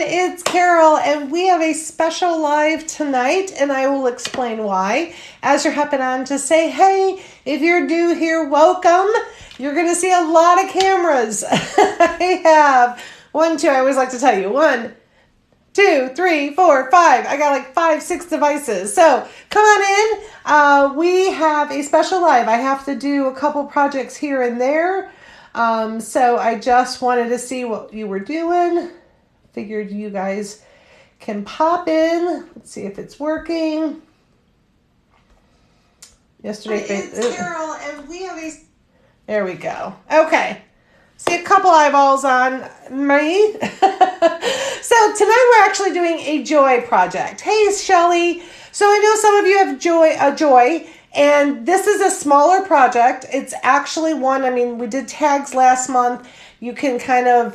it's Carol, and we have a special live tonight, and I will explain why. As you're hopping on to say, hey, if you're new here, welcome. You're going to see a lot of cameras. I have 1, 2, I always like to tell you, 1, 2, 3, 4, 5. I got like 5, 6 devices. So come on in. We have a special live. I have to do a couple projects here and there. So I just wanted to see what you were doing. Figured you guys can pop in. Let's see if it's working. Yesterday, it's Carol, and we have a. There we go. Okay. See a couple eyeballs on me. So tonight we're actually doing a joy project. Hey, Shelly. So I know some of you have a joy. And this is a smaller project. It's actually one, we did tags last month. You can kind of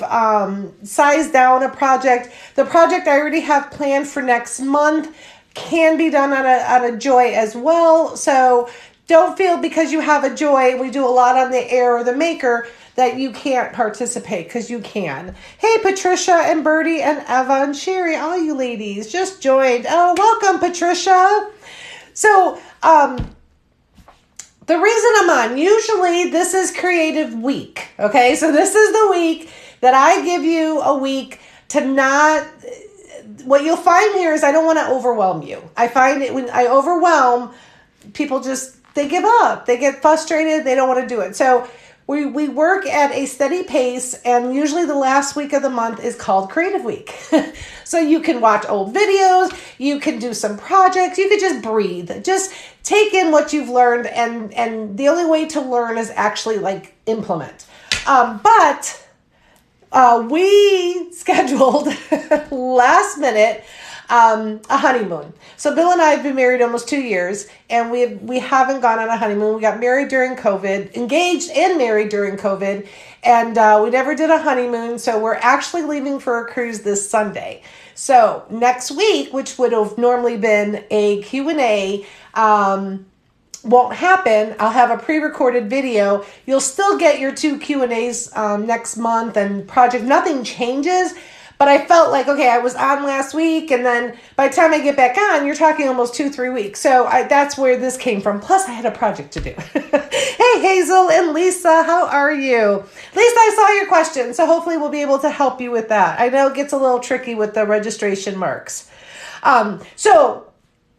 size down a project. The project I already have planned for next month can be done on a joy as well. So don't feel because you have a joy, we do a lot on the Air or the Maker, that you can't participate, because you can. Hey, Patricia and Birdie and Eva and Sherry, all you ladies just joined. Oh, welcome, Patricia. So, the reason I'm on, usually this is Creative Week, okay? So this is the week that I give you a week to not, what you'll find here is I don't want to overwhelm you. I find it when I overwhelm, people they give up. They get frustrated. They don't want to do it. So we work at a steady pace, and usually the last week of the month is called Creative Week. So you can watch old videos, you can do some projects, you could just breathe. Just take in what you've learned, and the only way to learn is actually like implement. But we scheduled last minute a honeymoon. So Bill and I have been married almost 2 years, and we haven't gone on a honeymoon. We got married during COVID, engaged and married during COVID, and we never did a honeymoon. So we're actually leaving for a cruise this Sunday. So next week, which would have normally been a Q&A, won't happen. I'll have a pre-recorded video. You'll still get your 2 Q&As next month, and project, nothing changes. But I felt like, okay, I was on last week, and then by the time I get back on, you're talking almost 2-3 weeks. So that's where this came from. Plus, I had a project to do. Hey, Hazel and Lisa, how are you? Lisa, I saw your question, so hopefully we'll be able to help you with that. I know it gets a little tricky with the registration marks. So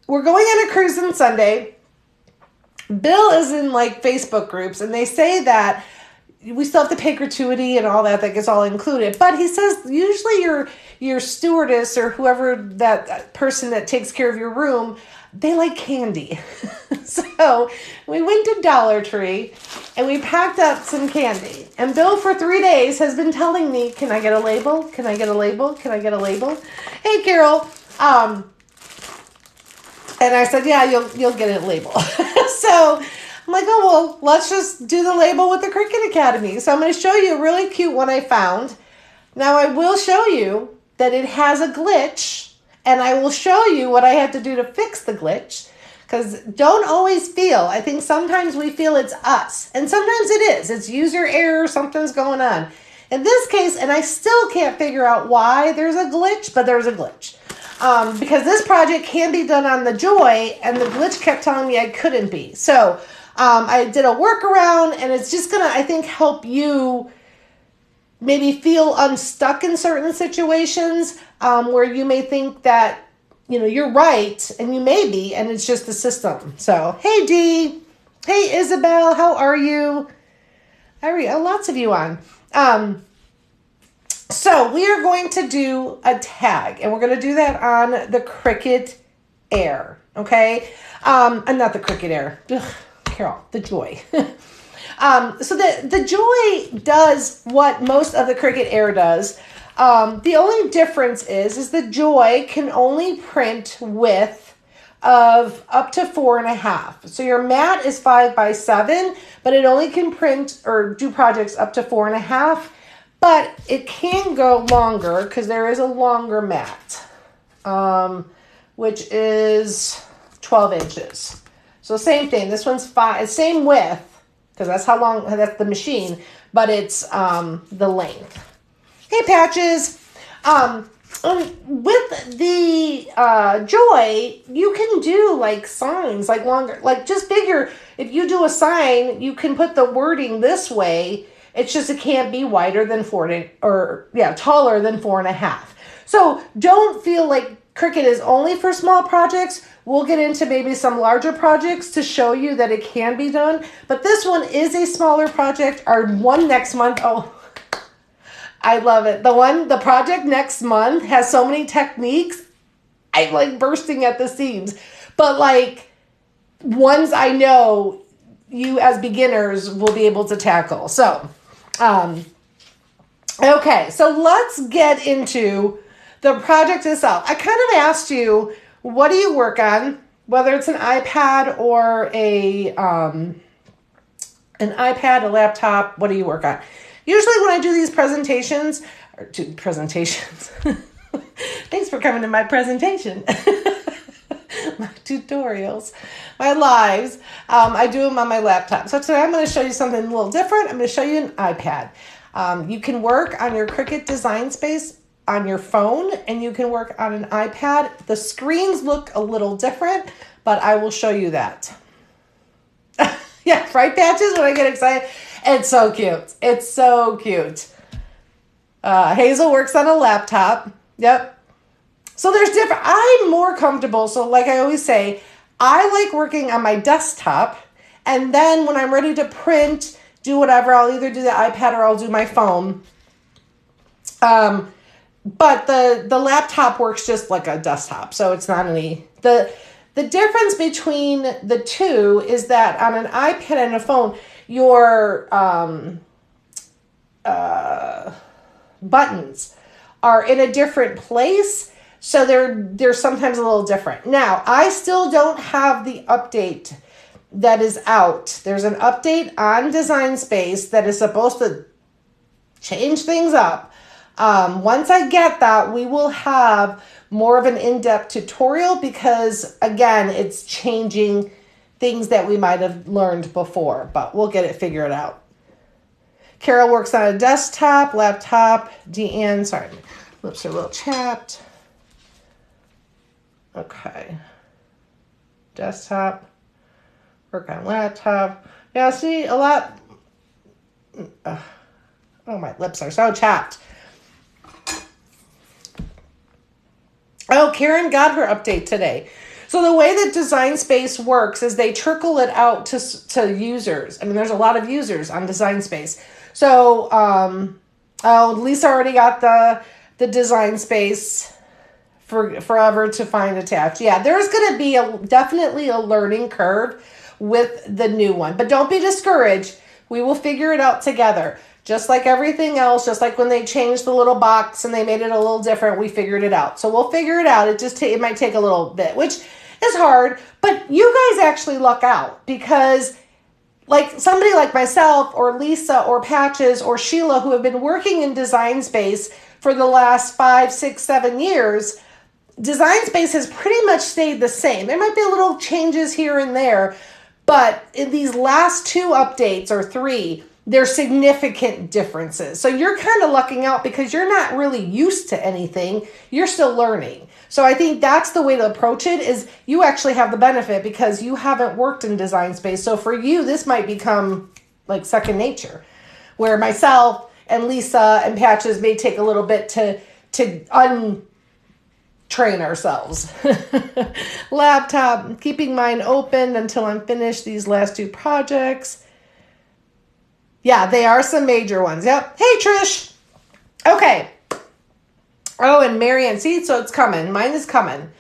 we're going on a cruise on Sunday. Bill is in like Facebook groups, and they say that we still have to pay gratuity and all that gets all included. But he says usually your stewardess or whoever that person that takes care of your room, they like candy. So we went to Dollar Tree and we packed up some candy. And Bill for 3 days has been telling me, can I get a label? Can I get a label? Can I get a label? Hey, Carol. And I said, yeah, you'll get a label. So I'm like, oh, well, let's just do the label with the Cricut Academy. So I'm going to show you a really cute one I found. Now, I will show you that it has a glitch, and I will show you what I had to do to fix the glitch, because don't always feel. I think sometimes we feel it's us, and sometimes it is. It's user error, something's going on. In this case, and I still can't figure out why there's a glitch, but there's a glitch. Because this project can be done on the Joy, and the glitch kept telling me I couldn't be. So I did a workaround, and it's just going to, I think, help you maybe feel unstuck in certain situations where you may think that, you're right, and you may be, and it's just the system. So, hey, Dee. Hey, Isabel. How are you? Lots of you on. So we are going to do a tag, and we're going to do that on the Cricut Air, okay? And not the Cricut Air. Ugh, Carol, the Joy. So the Joy does what most of the Cricut Air does. The only difference is the Joy can only print width of up to 4.5. So your mat is 5 by 7, but it only can print or do projects up to 4.5. But it can go longer because there is a longer mat, which is 12 inches. So same thing. This one's 5, same width, because that's how long, that's the machine, but it's the length. Hey, Patches. With the Joy, you can do like signs, like longer, like just bigger. If you do a sign, you can put the wording this way. It's just it can't be wider than taller than 4.5. So don't feel like Cricut is only for small projects. We'll get into maybe some larger projects to show you that it can be done. But this one is a smaller project. Our one next month, oh, I love it. The project next month has so many techniques. I'm like bursting at the seams. But like ones I know you as beginners will be able to tackle. So, okay, so let's get into the project itself. I kind of asked you, what do you work on? Whether it's an iPad or an iPad, a laptop, what do you work on? Usually when I do these presentations, thanks for coming to my presentation, my tutorials, my lives, I do them on my laptop. So today I'm going to show you something a little different. I'm going to show you an iPad. You can work on your Cricut Design Space on your phone, and you can work on an iPad. The screens look a little different, but I will show you that. Yeah, right, Patches, when I get excited. It's so cute. It's so cute. Hazel works on a laptop. Yep. So there's different, I'm more comfortable. So like I always say, I like working on my desktop. And then when I'm ready to print, do whatever, I'll either do the iPad or I'll do my phone. But the laptop works just like a desktop. So it's not any, the difference between the two is that on an iPad and a phone, your buttons are in a different place, so they're sometimes a little different. Now, I still don't have the update that is out. There's an update on Design Space that is supposed to change things up. Once I get that, we will have more of an in-depth tutorial because, again, it's changing things that we might have learned before, but we'll get it figured out. Carol works on a desktop, laptop. Deanne, sorry, lips are a little chapped. Okay. Desktop, work on laptop. Yeah, see, a lot. Oh, my lips are so chapped. Oh, Karen got her update today. So the way that Design Space works is they trickle it out to users. I mean, there's a lot of users on Design Space. So, Lisa already got the Design Space for Forever to Find attached. Yeah, there's going to be definitely a learning curve with the new one. But don't be discouraged. We will figure it out together. Just like everything else, just like when they changed the little box and they made it a little different, we figured it out. So we'll figure it out. It might take a little bit, which is hard, but you guys actually luck out because like somebody like myself or Lisa or Patches or Sheila who have been working in Design Space for the last 5, 6, 7 years, Design Space has pretty much stayed the same. There might be little changes here and there, but in these last 2 updates or 3, there's significant differences. So you're kind of lucking out because you're not really used to anything. You're still learning. So I think that's the way to approach it is you actually have the benefit because you haven't worked in Design Space. So for you, this might become like second nature, where myself and Lisa and Patches may take a little bit to untrain ourselves. Laptop, keeping mine open until I'm finished these last 2 projects. Yeah, they are some major ones. Yep. Hey, Trish. Okay. Oh, and Marianne. See, so it's coming. Mine is coming.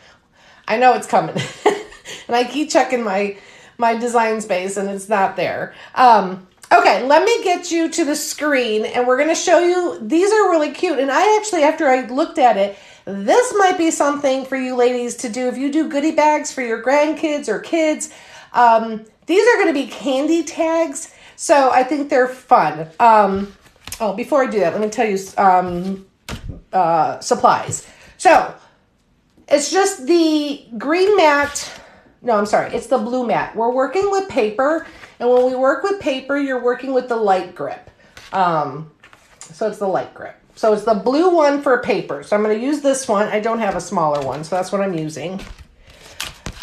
I know it's coming. And I keep checking my Design Space and it's not there. Okay, let me get you to the screen and we're going to show you. These are really cute. And I actually, after I looked at it, this might be something for you ladies to do if you do goodie bags for your grandkids or kids. These are going to be candy tags. So I think they're fun. Before I do that, let me tell you supplies. So it's just the green mat. No, I'm sorry. It's the blue mat. We're working with paper. And when we work with paper, you're working with the light grip. So it's the light grip. So it's the blue one for paper. So I'm going to use this one. I don't have a smaller one, so that's what I'm using.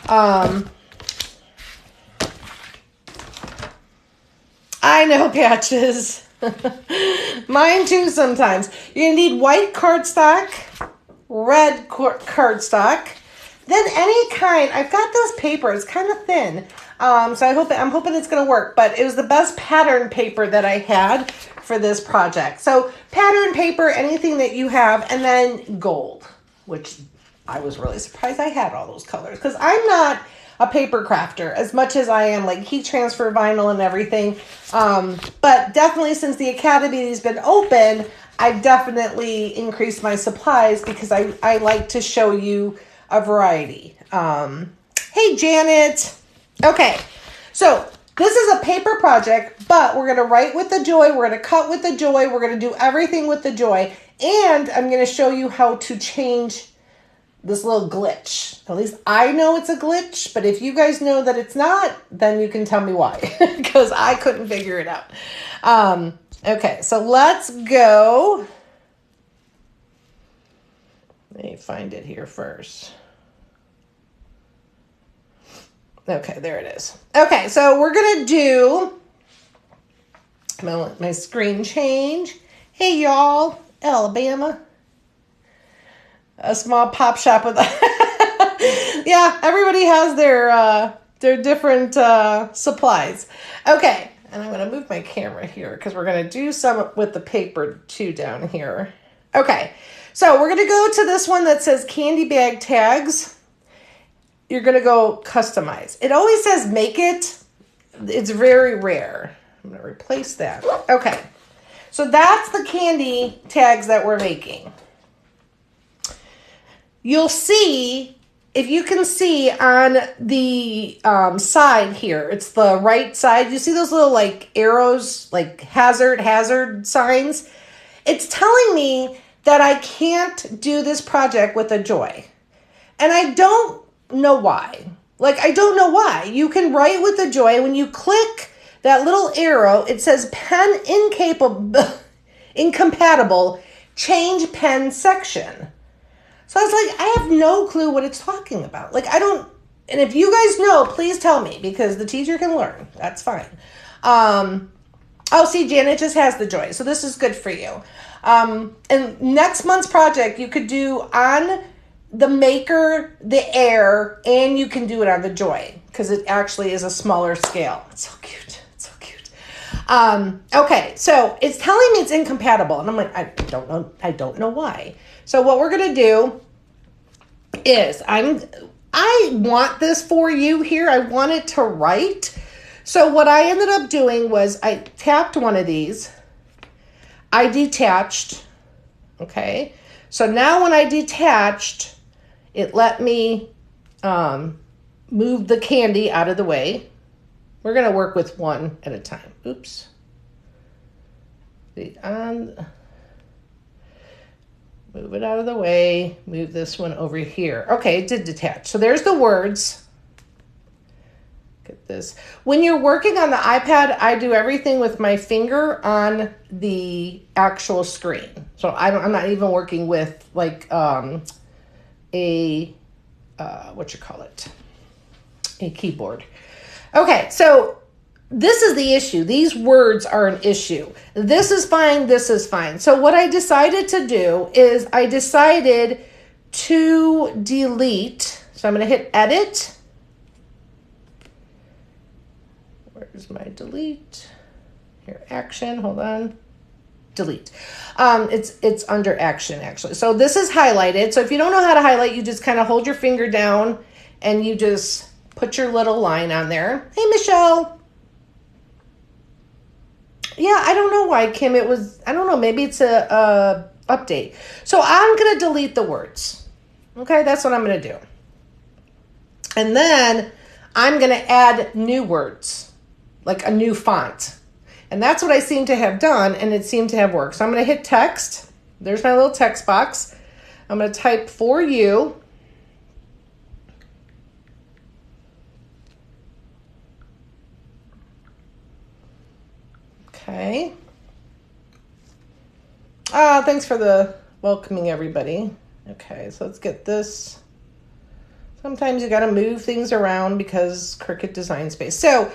I know, Patches. Mine too sometimes. You're going to need white cardstock, red cardstock, then any kind. I've got this paper. It's kind of thin. So I'm hoping it's going to work. But it was the best pattern paper that I had for this project. So pattern paper, anything that you have, and then gold, which I was really surprised I had all those colors because I'm not a paper crafter as much as I am like heat transfer vinyl and everything. But definitely since the Academy has been open, I've definitely increased my supplies because I like to show you a variety. Hey, Janet. Okay, so this is a paper project, but we're going to write with the joy. We're going to cut with the joy. We're going to do everything with the joy. And I'm going to show you how to change this little glitch. At least I know it's a glitch, but if you guys know that it's not, then you can tell me why, because I couldn't figure it out. Okay, so let's go. Let me find it here first. Okay, there it is. Okay, so we're going to do, I'm going to let my screen change. Hey, y'all, Alabama. A small pop shop with, yeah, everybody has their different supplies. Okay, and I'm going to move my camera here because we're going to do some with the paper too down here. Okay, so we're going to go to this one that says candy bag tags. You're going to go customize. It always says make it. It's very rare. I'm going to replace that. Okay. So that's the candy tags that we're making. You'll see, if you can see on the side here, it's the right side. You see those little like arrows, like hazard signs? It's telling me that I can't do this project with a joy. And I don't know why. Like, I don't know why. You can write with the joy. When you click that little arrow, it says pen incompatible, change pen section. So I was like, I have no clue what it's talking about. Like, I don't, and if you guys know, please tell me because the teacher can learn. That's fine. Oh, see, Janet just has the joy. So this is good for you. And next month's project, you could do on the Maker, the Air, and you can do it on the Joy because it actually is a smaller scale. It's so cute. It's so cute. Okay, so it's telling me it's incompatible, and I'm like, I don't know why. So what we're gonna do is I want this for you here. I want it to write. So what I ended up doing was I tapped one of these. I detached. Okay. So now when I detached, it let me move the candy out of the way. We're going to work with one at a time. Oops. Move it out of the way. Move this one over here. Okay, it did detach. So there's the words. Look at this. When you're working on the iPad, I do everything with my finger on the actual screen. So I'm not even working with like a keyboard. Okay, so this is the issue. These words are an issue. This is fine. This is fine. So what I decided to do is I decided to delete. So I'm going to hit edit. Where's my delete? Here, action. Hold on. Delete. It's under action actually. So this is highlighted. So if you don't know how to highlight, you just kind of hold your finger down and you just put your little line on there. Hey, Michelle. Yeah, I don't know why, Kim. I don't know. Maybe it's a update. So I'm going to delete the words. Okay, that's what I'm going to do. And then I'm going to add new words, like a new font. And that's what I seem to have done, and it seemed to have worked. So I'm going to hit text. There's my little text box. I'm going to type for you. Okay. Thanks for the welcoming everybody. Okay, so let's get this. Sometimes you got to move things around because Cricut Design Space. So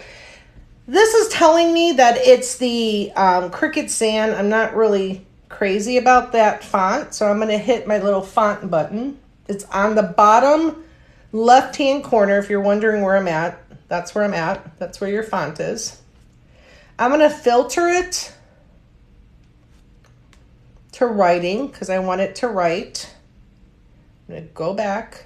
this is telling me that it's the Cricut San. I'm not really crazy about that font, so I'm going to hit my little font button. It's on the bottom left-hand corner. If you're wondering where I'm at, that's where I'm at. That's where your font is. I'm going to filter it to writing because I want it to write. I'm going to go back.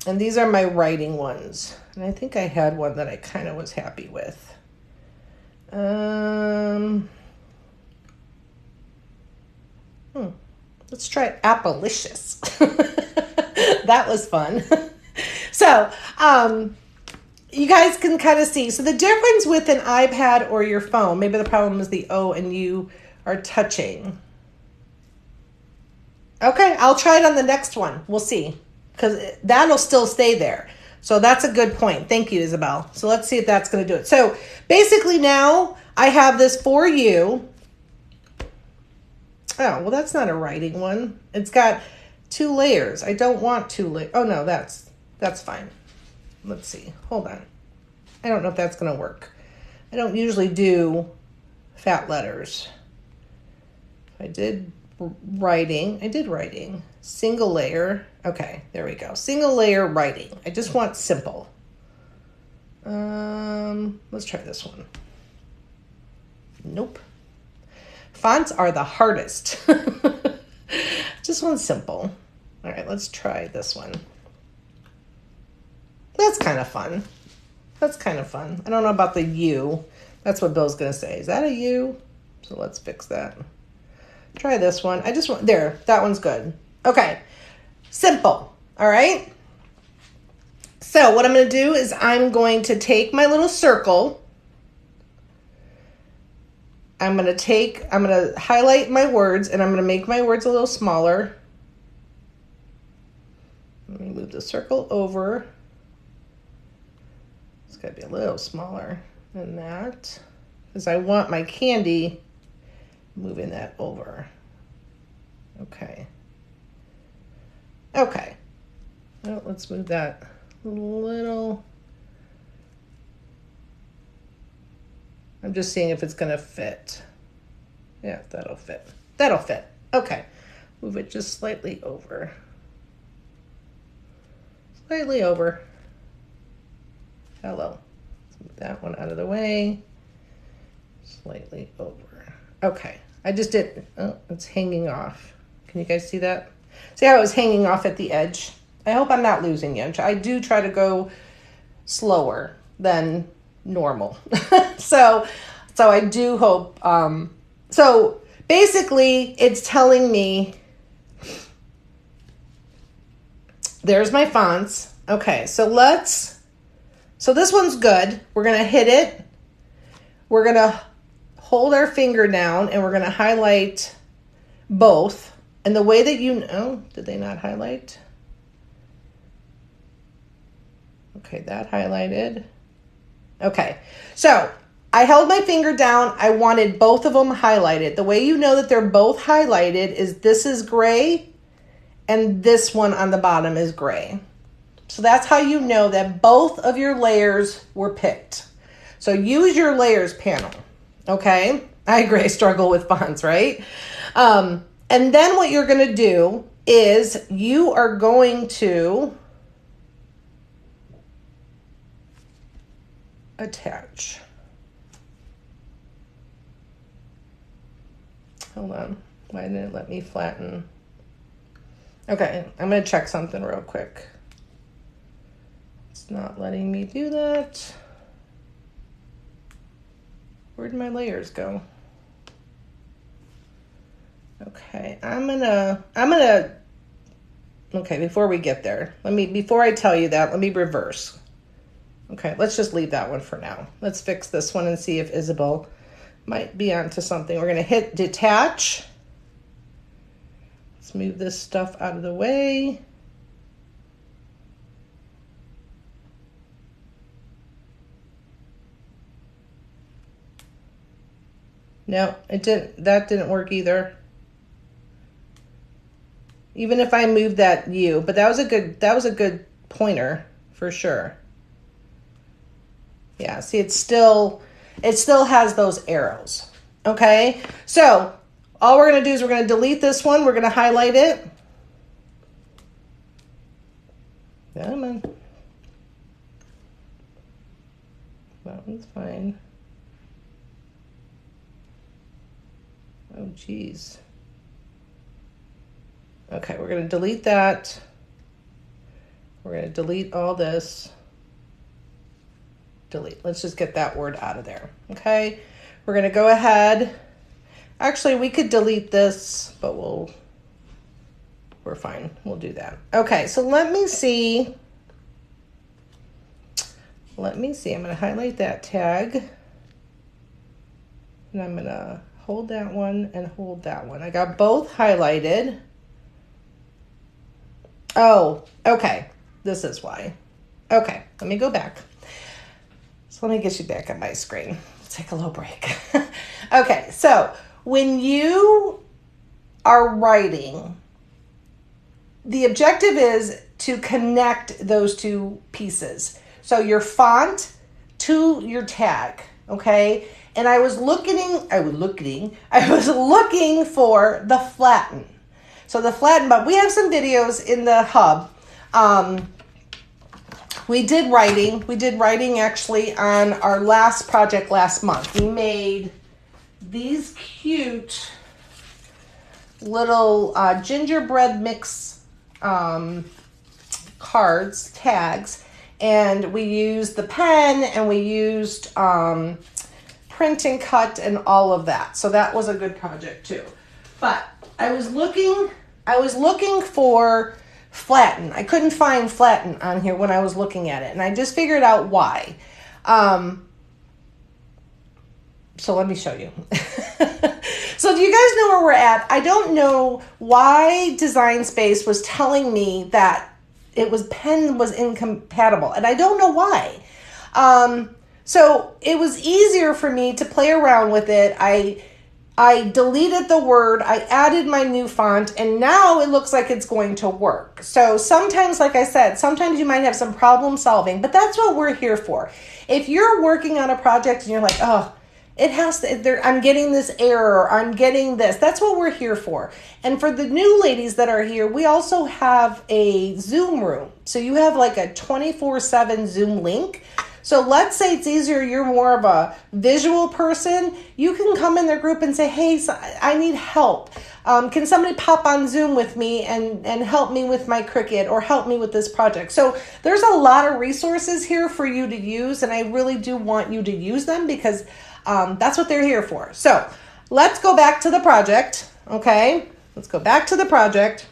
And these are my writing ones. And I think I had one that I kind of was happy with. Let's try Appalicious. That was fun. So, you guys can kind of see. So the difference with an iPad or your phone, maybe the problem is the O and you are touching. Okay, I'll try it on the next one. We'll see. Because that'll still stay there. So that's a good point. Thank you, Isabel. So let's see if that's going to do it. So basically now I have this for you. Oh, well, that's not a writing one. It's got 2 layers. I don't want 2 layers. Oh, no, that's fine. Let's see. Hold on. I don't know if that's going to work. I don't usually do fat letters. I did writing. Single layer. Okay, there we go. Single layer writing. I just want simple. Let's try this one. Nope. Fonts are the hardest. Just want simple. All right, let's try this one. That's kind of fun. I don't know about the U. That's what Bill's going to say. Is that a U? So let's fix that. Try this one. I just want, there, that one's good. Okay, simple, all right? So what I'm going to do is I'm going to take my little circle. I'm going to highlight my words, and I'm going to make my words a little smaller. Let me move the circle over. It's got to be a little smaller than that, because I want my candy moving that over. Okay. Well, let's move that a little. I'm just seeing if it's going to fit. Yeah, that'll fit. Okay. Move it just slightly over. Hello. Let's move that one out of the way. Slightly over. Okay. I just did. Oh, it's hanging off. Can you guys see that? See how it was hanging off at the edge? I hope I'm not losing you. I do try to go slower than normal. So I do hope. So basically, it's telling me there's my fonts. Okay, so this one's good. We're going to hit it. We're going to hold our finger down and we're going to highlight both. And the way that did they not highlight? Okay, that highlighted. Okay, so I held my finger down. I wanted both of them highlighted. The way you know that they're both highlighted is this is gray and this one on the bottom is gray. So that's how you know that both of your layers were picked. So use your layers panel. Okay, I agree. I struggle with fonts, right? And then what you're going to do is you are going to attach. Hold on. Why didn't it let me flatten? Okay, I'm going to check something real quick. It's not letting me do that. Where'd my layers go? Okay, okay, before we get there, before I tell you that, let me reverse. Okay, let's just leave that one for now. Let's fix this one and see if Isabel might be onto something. We're going to hit detach. Let's move this stuff out of the way. No, that didn't work either. Even if I moved that U, but that was a good pointer for sure. Yeah, see, it still has those arrows. Okay, so all we're going to do is we're going to delete this one. We're going to highlight it. Come on. That one's fine. Oh, geez. Okay, we're going to delete that. We're going to delete all this. Delete. Let's just get that word out of there. Okay, we're going to go ahead. Actually, we could delete this, but we're fine. We'll do that. Okay, so let me see. I'm going to highlight that tag. And I'm going to hold that one and hold that one. I got both highlighted. Oh, okay. This is why. Okay, let me go back. So let me get you back on my screen. Let's take a little break. Okay, so when you are writing, the objective is to connect those two pieces. So your font to your tag, okay? And I was looking for the flatten. So the flatten, but we have some videos in the hub. We did writing actually on our last project last month. We made these cute little gingerbread mix cards, tags, and we used the pen and we used print and cut and all of that. So that was a good project too. But I was looking for flatten. I couldn't find flatten on here when I was looking at it, and I just figured out why. So let me show you. So do you guys know where we're at? I don't know why Design Space was telling me that pen was incompatible, and I don't know why. So it was easier for me to play around with it. I deleted the word, I added my new font, and now it looks like it's going to work. So sometimes, like I said, sometimes you might have some problem solving, but that's what we're here for. If you're working on a project and you're like, oh, I'm getting this error, I'm getting this. That's what we're here for. And for the new ladies that are here, we also have a Zoom room. So you have like a 24/7 Zoom link. So let's say it's easier, you're more of a visual person. You can come in their group and say, hey, I need help. Can somebody pop on Zoom with me and help me with my Cricut or help me with this project? So there's a lot of resources here for you to use, and I really do want you to use them because that's what they're here for. So let's go back to the project, okay? Let's go back to the project.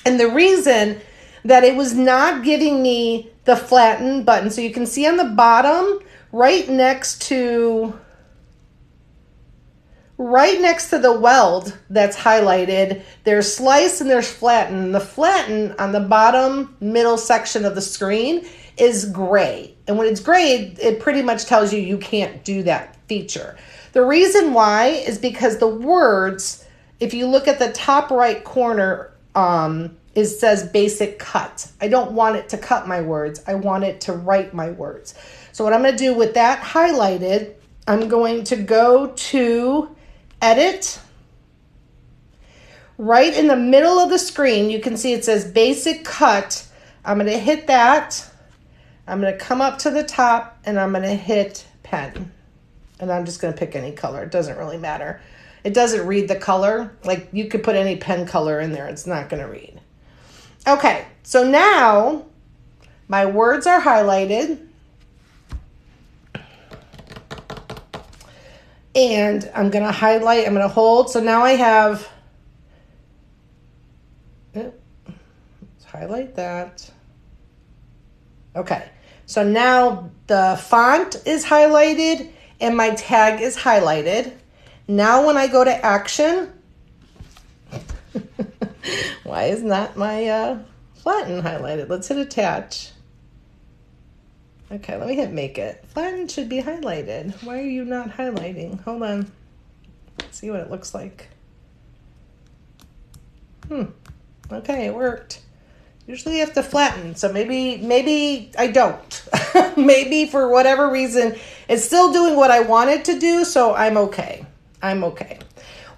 And the reason that it was not giving me the flatten button, so you can see on the bottom, right next to the weld that's highlighted, there's slice and there's flatten. The flatten on the bottom middle section of the screen is gray. And when it's gray, it pretty much tells you you can't do that feature. The reason why is because the words, if you look at the top right corner, it says basic cut. I don't want it to cut my words. I want it to write my words. So what I'm going to do with that highlighted, I'm going to go to edit. Right in the middle of the screen, you can see it says basic cut. I'm going to hit that. I'm going to come up to the top and I'm going to hit pen. And I'm just going to pick any color. It doesn't really matter. It doesn't read the color. Like you could put any pen color in there. It's not going to read. Okay, so now my words are highlighted. And I'm going to highlight, I'm going to hold. So now I have, let's highlight that. Okay, so now the font is highlighted and my tag is highlighted. Now when I go to action, why is not my flatten highlighted? Let's hit attach. Okay, let me hit make it. Flatten should be highlighted. Why are you not highlighting? Hold on. Let's see what it looks like. Okay, it worked. Usually you have to flatten, so maybe I don't. Maybe for whatever reason, it's still doing what I want it to do, so I'm okay. I'm okay.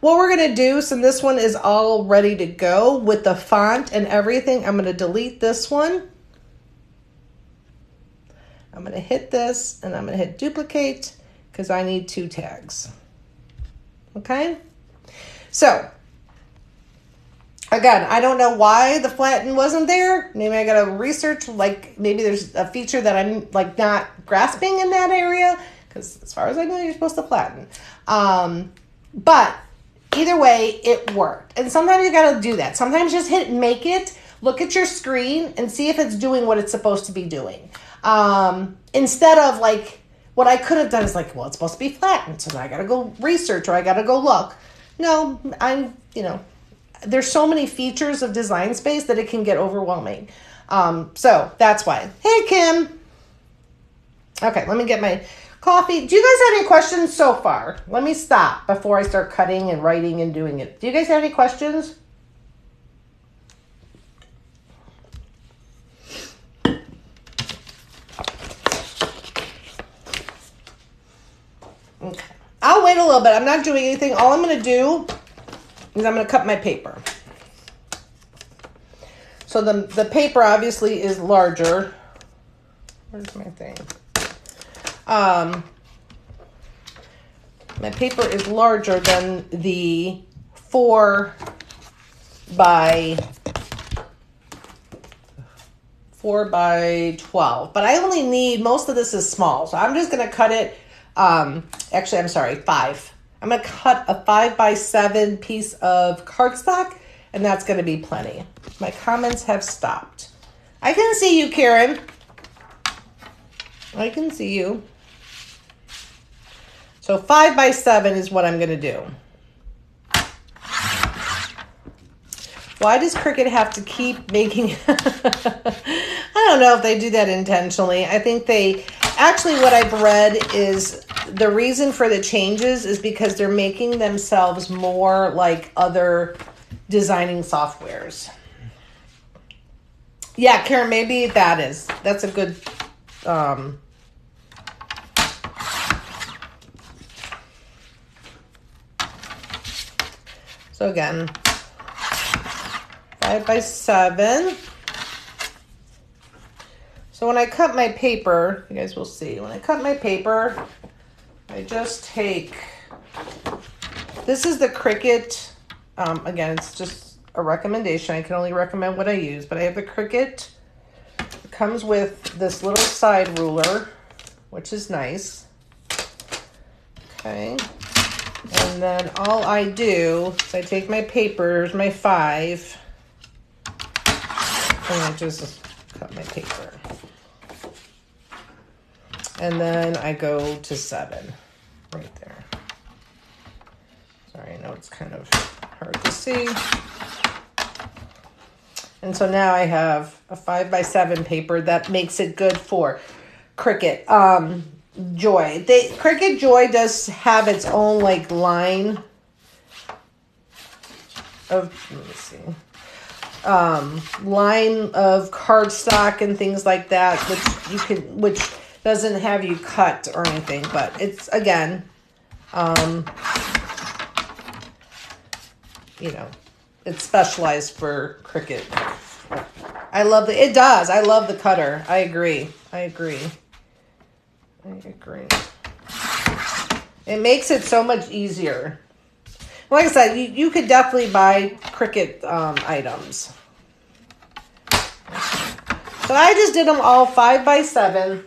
What we're going to do, since this one is all ready to go with the font and everything, I'm going to delete this one. I'm going to hit this, and I'm going to hit duplicate, because I need 2 tags. Okay? So, again, I don't know why the flatten wasn't there. Maybe I got to research, like maybe there's a feature that I'm like not grasping in that area, because as far as I know, you're supposed to flatten. But either way, it worked. And sometimes you got to do that. Sometimes just hit make it, look at your screen and see if it's doing what it's supposed to be doing. Instead of like, what I could have done is like, well, it's supposed to be flattened, so I got to go research or I got to go look. No, there's so many features of Design Space that it can get overwhelming. So that's why. Hey, Kim. Okay, let me get my coffee. Do you guys have any questions so far? Let me stop before I start cutting and writing and doing it. Do you guys have any questions? Okay. I'll wait a little bit. I'm not doing anything. All I'm going to do is I'm going to cut my paper. So the paper obviously is larger. Where's my thing? My paper is larger than the 4 by 12, but I only need, most of this is small, so I'm just going to cut it. Actually, I'm sorry, 5. I'm going to cut a 5 by 7 piece of cardstock, and that's going to be plenty. My comments have stopped. I can see you, Karen. I can see you. So 5 by 7 is what I'm going to do. Why does Cricut have to keep making... I don't know if they do that intentionally. I think they... Actually, what I've read is the reason for the changes is because they're making themselves more like other designing softwares. Yeah, Karen, maybe that's a good... So again, 5 by 7. So when I cut my paper, you guys will see, when I cut my paper, I just take, this is the Cricut, again, it's just a recommendation. I can only recommend what I use, but I have the Cricut. It comes with this little side ruler, which is nice. Okay. And then all I do is I take my papers, my 5, and I just cut my paper. And then I go to 7, right there. Sorry, I know it's kind of hard to see. And so now I have a 5 by 7 paper that makes it good for Cricut. Joy. Cricut Joy does have its own like line of, let me see, line of cardstock and things like that, which doesn't have you cut or anything, but it's, again, it's specialized for Cricut. I love it does. I love the cutter. I agree. It makes it so much easier. Like I said, you could definitely buy Cricut items. So I just did them all 5 by 7,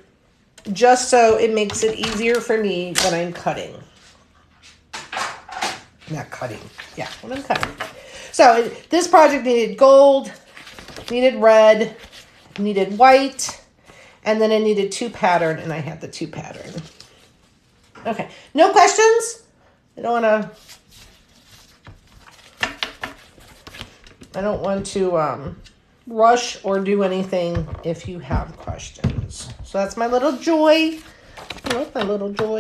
just so it makes it easier for me when I'm cutting. Not cutting. Yeah, when I'm cutting. So this project needed gold, needed red, needed white, and then it needed 2 pattern, and I had the 2 pattern. Okay, no questions? I don't want to rush or do anything if you have questions. So that's my little Joy. I love my little Joy.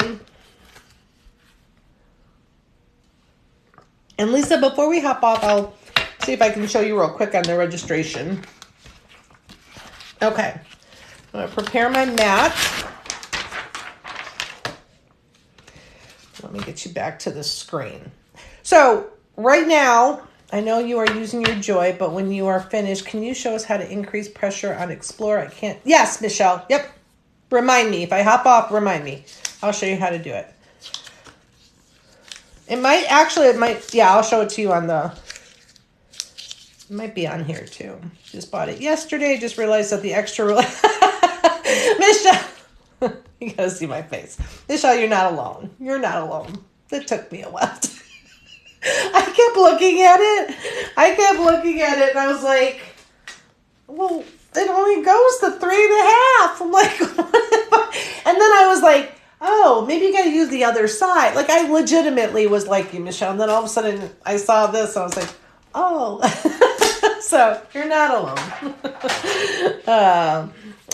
And Lisa, before we hop off, I'll see if I can show you real quick on the registration. Okay. I'm going to prepare my mat. Let me get you back to the screen. So right now, I know you are using your Joy, but when you are finished, can you show us how to increase pressure on Explorer? I can't. Yes, Michelle. Yep. Remind me. If I hop off, remind me. I'll show you how to do it. It might, yeah, I'll show it to you on it might be on here too. Just bought it yesterday. Just realized that the extra, Michelle, you gotta see my face. Michelle, you're not alone. You're not alone. It took me a while. I kept looking at it. And I was like, well, it only goes to 3.5. I'm like, what? And then I was like, oh, maybe you got to use the other side. Like, I legitimately was like you, Michelle. And then all of a sudden I saw this. And I was like, oh. So you're not alone.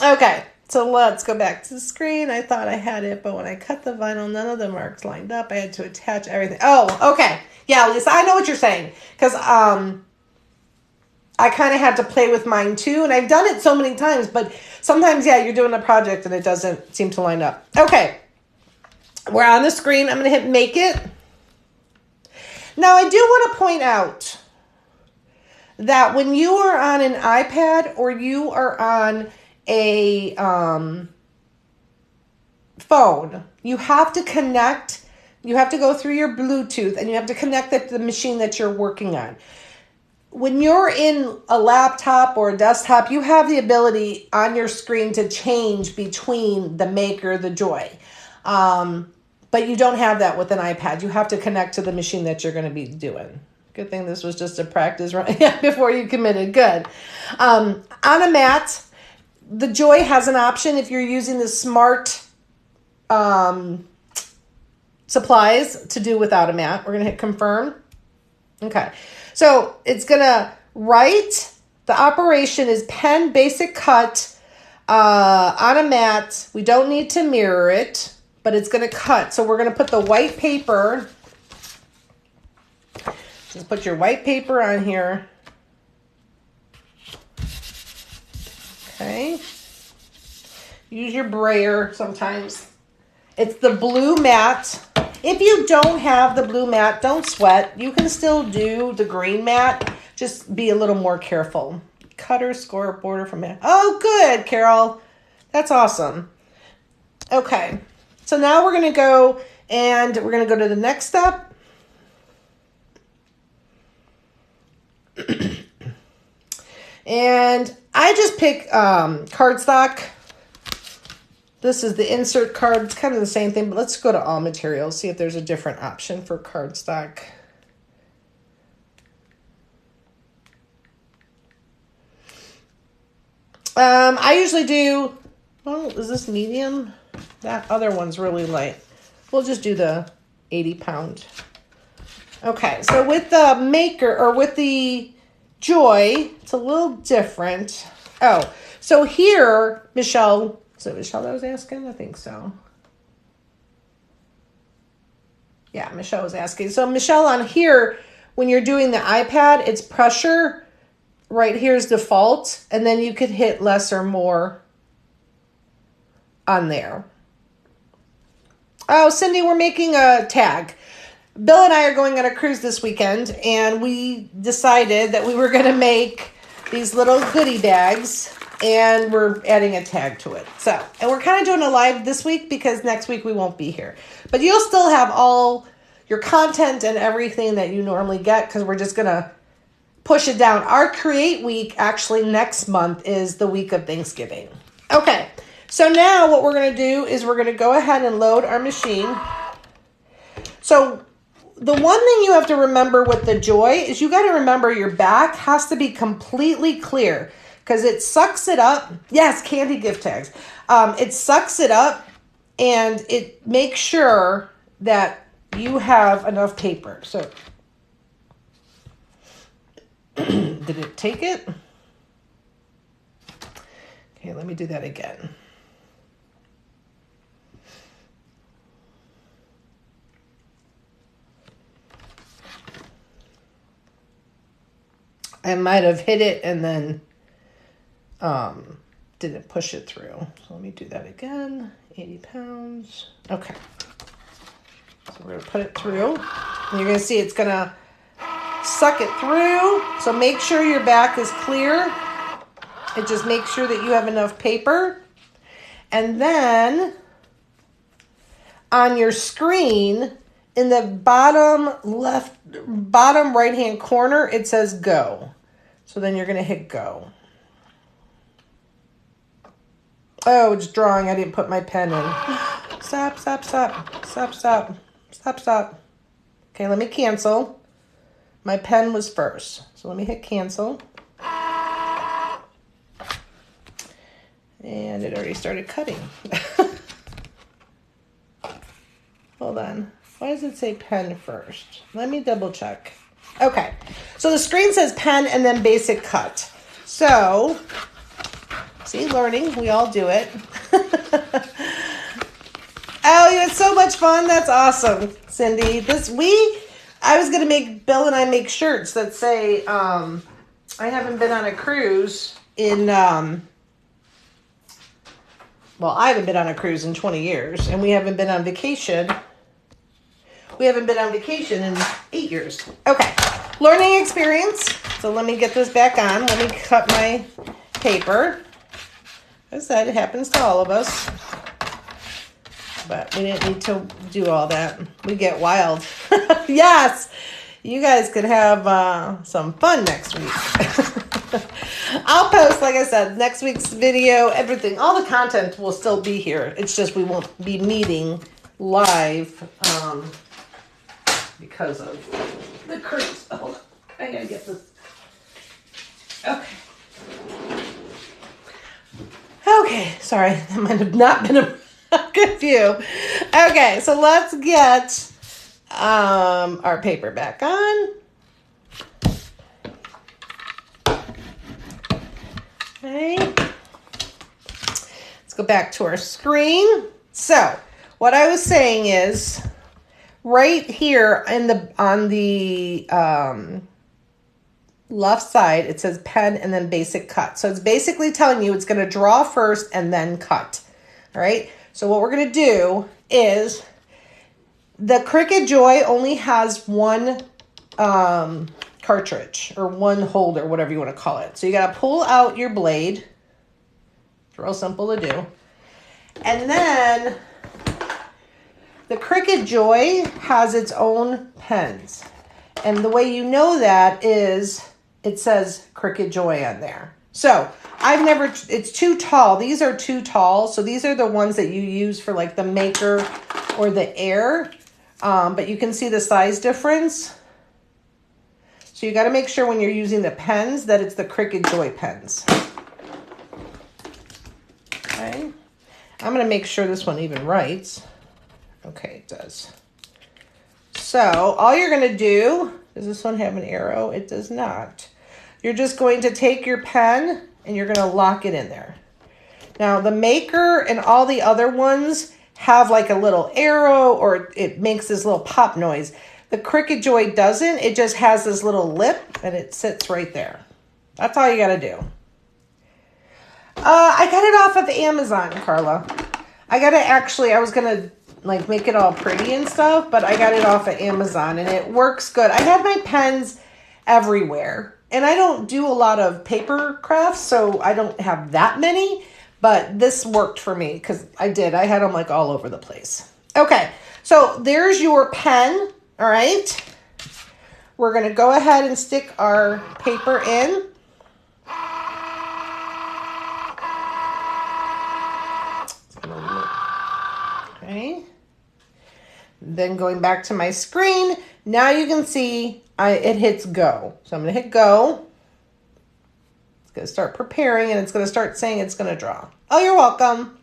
Okay. So let's go back to the screen. I thought I had it, but when I cut the vinyl, none of the marks lined up. I had to attach everything. Oh, okay. Yeah, Lisa, I know what you're saying. Because I kind of had to play with mine too. And I've done it so many times. But sometimes, yeah, you're doing a project and it doesn't seem to line up. Okay. We're on the screen. I'm going to hit Make It. Now, I do want to point out that when you are on an iPad or you are on a phone, you have to connect. You have to go through your Bluetooth and you have to connect it to the machine that you're working on. When you're in a laptop or a desktop, you have the ability on your screen to change between the Make or the Joy. But you don't have that with an iPad. You have to connect to the machine that you're going to be doing. Good thing this was just a practice right before you committed. Good. On a mat, the Joy has an option if you're using the smart supplies to do without a mat. We're going to hit confirm. Okay. So it's going to write. The operation is pen basic cut on a mat. We don't need to mirror it, but it's going to cut. So we're going to put the white paper. Just put your white paper on here. Okay. Use your brayer sometimes. It's the blue mat. If you don't have the blue mat, don't sweat. You can still do the green mat. Just be a little more careful. Cutter, score, border from it. Oh, good, Carol. That's awesome. Okay. So now we're going to go to the next step. And I just pick cardstock. This is the insert card. It's kind of the same thing, but let's go to all materials, see if there's a different option for cardstock. I usually do, well, is this medium? That other one's really light. We'll just do the 80-pound. Okay, so with the Maker, or with the Joy, it's a little different. Oh, so here, Michelle, is it Michelle that was asking? I think so. Yeah, Michelle was asking. So Michelle, on here, when you're doing the iPad, it's pressure. Right here's default. And then you could hit less or more on there. Oh, Cindy, we're making a tag. Bill and I are going on a cruise this weekend, and we decided that we were going to make these little goodie bags, and we're adding a tag to it. So, and we're kind of doing a live this week because next week we won't be here. But you'll still have all your content and everything that you normally get because we're just going to push it down. Our Create Week, actually next month, is the week of Thanksgiving. Okay, so now what we're going to do is we're going to go ahead and load our machine. So the one thing you have to remember with the Joy is you got to remember your back has to be completely clear because it sucks it up. Yes, candy gift tags. It sucks it up and it makes sure that you have enough paper. So did it take it? Okay, let me do that again. I might have hit it and then didn't push it through. So let me do that again. 80 pounds. Okay. So we're going to put it through. And you're going to see it's going to suck it through. So make sure your back is clear. And just make sure that you have enough paper. And then on your screen, in the bottom right hand corner, it says go. So then you're going to hit go. Oh, it's drawing. I didn't put my pen in. Stop. Okay, let me cancel. My pen was first. So let me hit cancel. And it already started cutting. Hold on. Why does it say pen first? Let me double check. Okay. So the screen says pen and then basic cut. So, see, learning. We all do it. Oh, you had so much fun. That's awesome, Cindy. I was going to make, Bill and I make shirts that say, I haven't been on a cruise in, I haven't been on a cruise in 20 years, and we haven't been on vacation. We haven't been on vacation in 8 years. Okay, learning experience. So let me get this back on. Let me cut my paper. As I said, it happens to all of us. But we didn't need to do all that. We get wild. Yes, you guys could have some fun next week. I'll post, like I said, next week's video, everything. All the content will still be here. It's just we won't be meeting live because of the cruise. Hold on. I gotta get this. Okay. Okay, sorry. That might have not been a good view. Okay, so let's get our paper back on. Okay. Let's go back to our screen. So, what I was saying is, right here on the left side, it says pen and then basic cut. So it's basically telling you it's going to draw first and then cut. All right. So what we're going to do is the Cricut Joy only has one cartridge or one holder, whatever you want to call it. So you got to pull out your blade. It's real simple to do. And then the Cricut Joy has its own pens. And the way you know that is it says Cricut Joy on there. So it's too tall. These are too tall. So these are the ones that you use for like the Maker or the Air. But you can see the size difference. So you got to make sure when you're using the pens that it's the Cricut Joy pens. Okay. I'm going to make sure this one even writes. Okay, it does. So all you're going to do, does this one have an arrow? It does not. You're just going to take your pen and you're going to lock it in there. Now the Maker and all the other ones have like a little arrow or it makes this little pop noise. The Cricut Joy doesn't. It just has this little lip and it sits right there. That's all you got to do. I got it off of Amazon, Carla. I was going to like make it all pretty and stuff, but I got it off of Amazon and it works good. I have my pens everywhere and I don't do a lot of paper crafts, so I don't have that many, but this worked for me because I had them like all over the place. Okay, so there's your pen. All right, we're going to go ahead and stick our paper in. Okay. Then going back to my screen, now you can see it hits go. So I'm going to hit go. It's going to start preparing and it's going to start saying it's going to draw. Oh, you're welcome.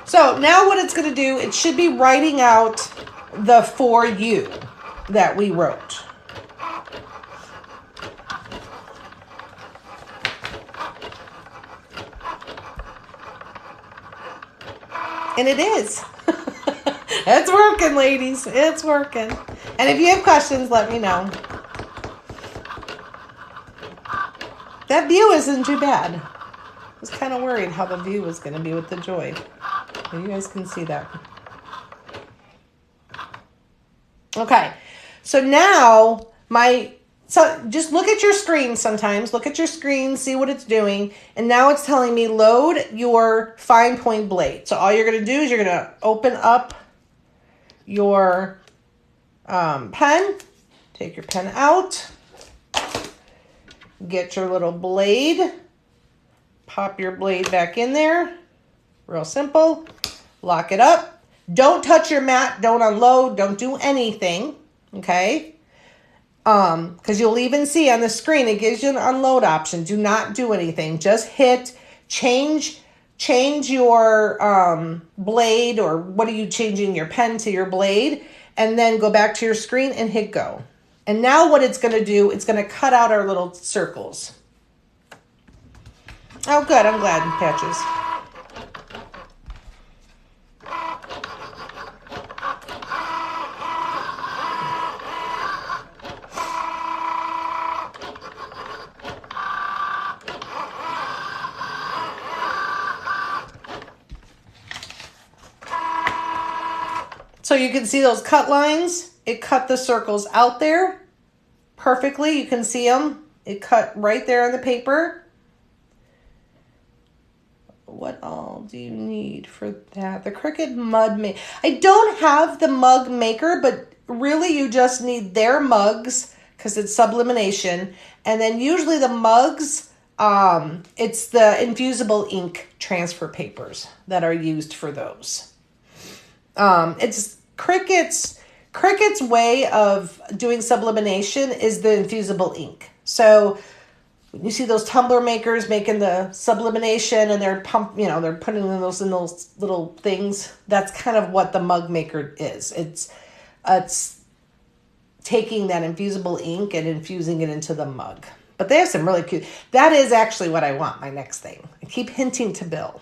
So now what it's going to do, it should be writing out the for you that we wrote. And it is. It's working, ladies. It's working. And if you have questions, let me know. That view isn't too bad. I was kind of worried how the view was going to be with the Joy. But you guys can see that. Okay. So now so just look at your screen sometimes. Look at your screen, see what it's doing. And now it's telling me load your fine point blade. So all you're going to do is you're going to open up your pen. Take your pen out. Get your little blade. Pop your blade back in there. Real simple. Lock it up. Don't touch your mat. Don't unload. Don't do anything. Okay? Because you'll even see on the screen, it gives you an unload option. Do not do anything. Just hit change your blade, or what are you changing your pen to your blade, and then go back to your screen and hit go. And now what it's going to do, it's going to cut out our little circles. Oh, good. I'm glad, Patches. So you can see those cut lines. It cut the circles out there perfectly. You can see them. It cut right there on the paper. What all do you need for that? The Cricut mug maker. I don't have the mug maker, but really you just need their mugs because it's sublimation. And then usually the mugs, it's the infusible ink transfer papers that are used for those. It's Cricut's way of doing sublimation is the infusible ink. So when you see those tumbler makers making the sublimation and they're they're putting those in those little things. That's kind of what the mug maker is. It's taking that infusible ink and infusing it into the mug. But they have some really cute. That is actually what I want, my next thing. I keep hinting to Bill.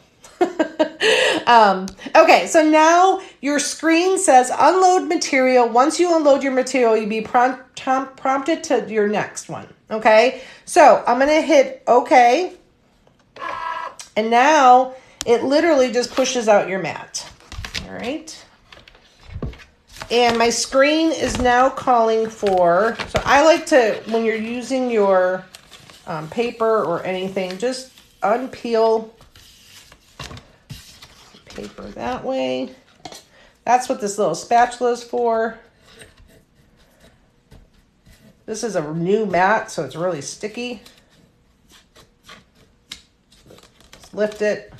Okay, so now your screen says unload material. Once you unload your material, you'll be prompted to your next one. Okay, so I'm going to hit OK. And now it literally just pushes out your mat. All right. And my screen is now calling for, so I like to, when you're using your paper or anything, just unpeel paper that way. That's what this little spatula is for. This is a new mat, so it's really sticky. Just lift it.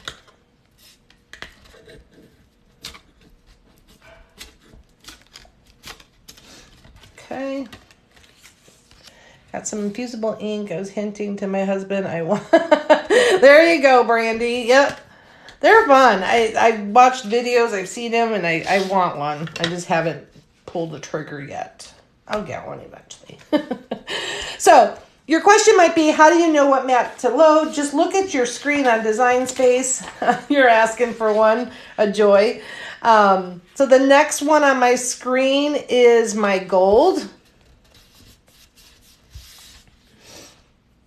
Okay. Got some infusible ink. I was hinting to my husband. I want. There you go, Brandy. Yep. They're fun. I watched videos. I've seen them, and I want one. I just haven't pulled the trigger yet. I'll get one eventually. So your question might be, how do you know what mat to load? Just look at your screen on Design Space. You're asking for one, a joy. So the next one on my screen is my gold.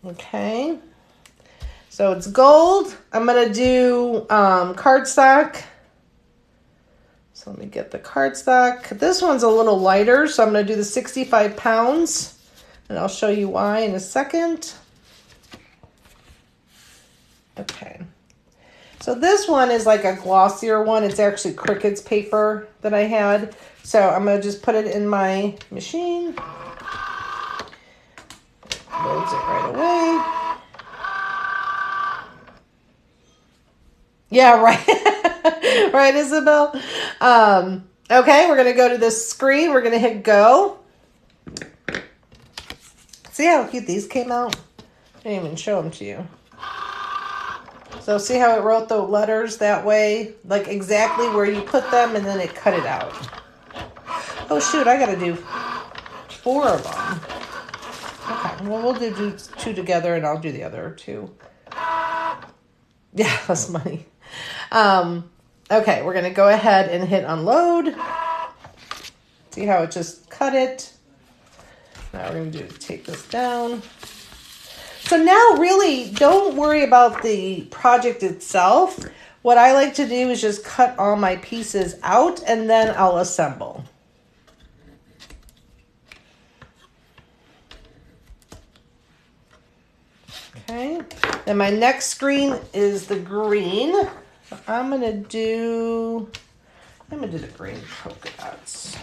Okay. So it's gold. I'm going to do cardstock. So let me get the cardstock. This one's a little lighter, so I'm going to do the 65 pounds. And I'll show you why in a second. Okay. So this one is like a glossier one. It's actually Cricut's paper that I had. So I'm going to just put it in my machine. Loads it right away. Yeah, right. Right, Isabel? Okay, we're going to go to this screen. We're going to hit go. See how cute these came out? I didn't even show them to you. So see how it wrote the letters that way? Like exactly where you put them, and then it cut it out. Oh, shoot, I got to do 4 of them. Okay, well, we'll do 2 together, and I'll do the other 2. Yeah, that's money. Okay, we're going to go ahead and hit unload. See how it just cut it. Now we're going to take this down. So now really don't worry about the project itself. What I like to do is just cut all my pieces out and then I'll assemble. Okay, then my next screen is the green. So I'm gonna do the green polka dots.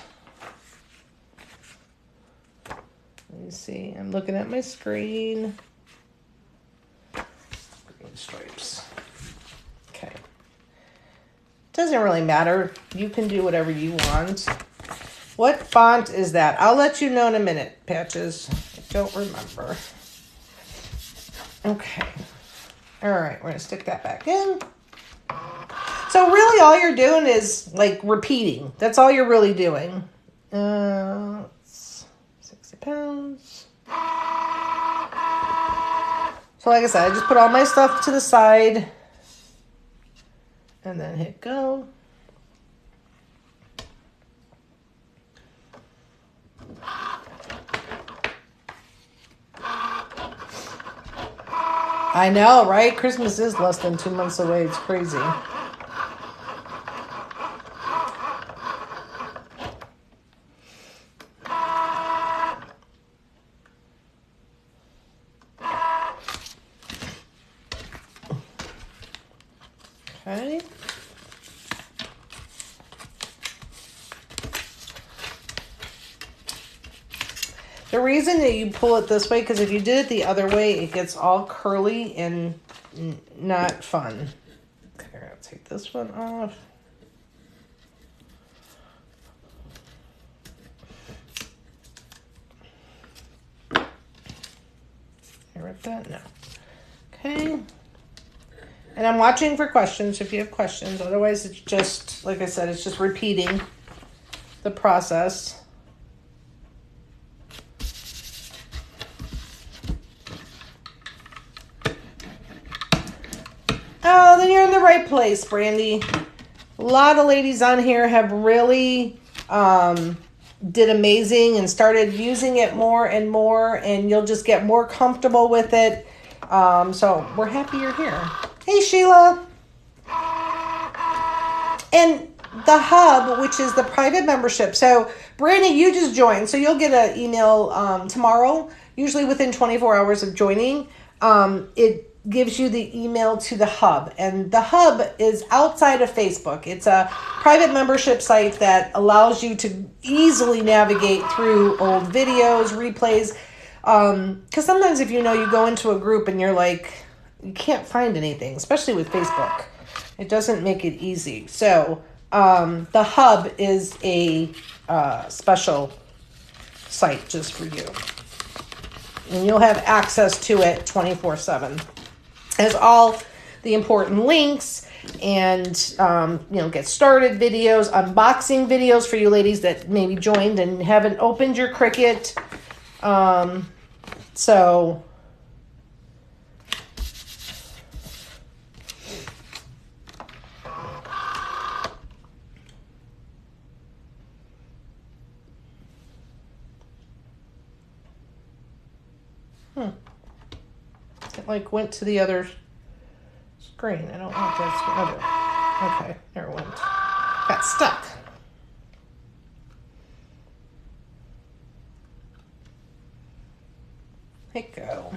Let me see, I'm looking at my screen. Green stripes. Okay. Doesn't really matter. You can do whatever you want. What font is that? I'll let you know in a minute, Patches. I don't remember. Okay. All right, we're going to stick that back in. So really all you're doing is like repeating. That's all you're really doing. 60 pounds. So like I said, I just put all my stuff to the side and then hit go. I know, right? Christmas is less than 2 months away. It's crazy. Okay. The reason that you pull it this way, because if you did it the other way, it gets all curly and not fun. Okay, I'll take this one off. Can I rip that? No. Okay. And I'm watching for questions if you have questions. Otherwise, it's just, like I said, it's just repeating the process. Oh, then you're in the right place, Brandy. A lot of ladies on here have really did amazing and started using it more and more, and you'll just get more comfortable with it. So we're happy you're here. Hey, Sheila. And the hub, which is the private membership. So, Brandy, you just joined. So you'll get an email tomorrow, usually within 24 hours of joining. It gives you the email to the hub, and the hub is outside of Facebook. It's a private membership site that allows you to easily navigate through old videos, replays, because sometimes if you go into a group and you're like, you can't find anything, especially with Facebook. It doesn't make it easy. So the hub is a special site just for you, and you'll have access to it 24/7. Has all the important links and, get started videos, unboxing videos for you ladies that maybe joined and haven't opened your Cricut. So it went to the other screen. I don't want that screen. Okay, there it went. Got stuck. Hit go.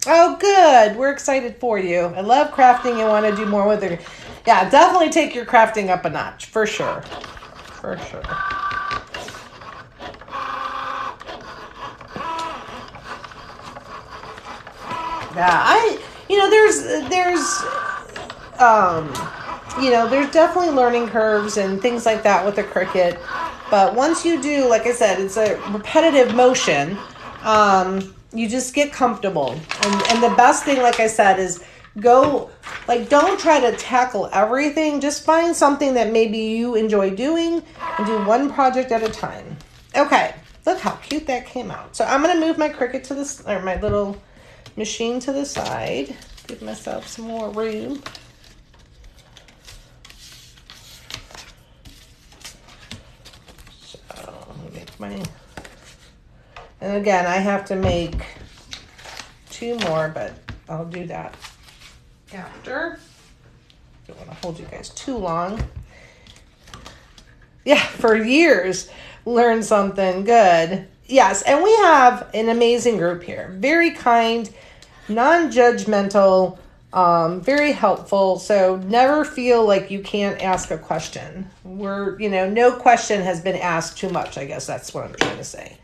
Oh, good. We're excited for you. I love crafting and want to do more with it. Yeah, definitely take your crafting up a notch. For sure. For sure. Yeah, there's definitely learning curves and things like that with the Cricut. But once you do, like I said, it's a repetitive motion. You just get comfortable. And the best thing, like I said, is don't try to tackle everything. Just find something that maybe you enjoy doing and do one project at a time. Okay, look how cute that came out. So I'm going to move my Cricut to this, or my little machine to the side. Give myself some more room. So let me make my Okay. And again, I have to make 2 more, but I'll do that after. Don't want to hold you guys too long. Yeah, for years, learn something good. Yes, and we have an amazing group here. Very kind, non-judgmental, very helpful. So never feel like you can't ask a question. No question has been asked too much. I guess that's what I'm trying to say.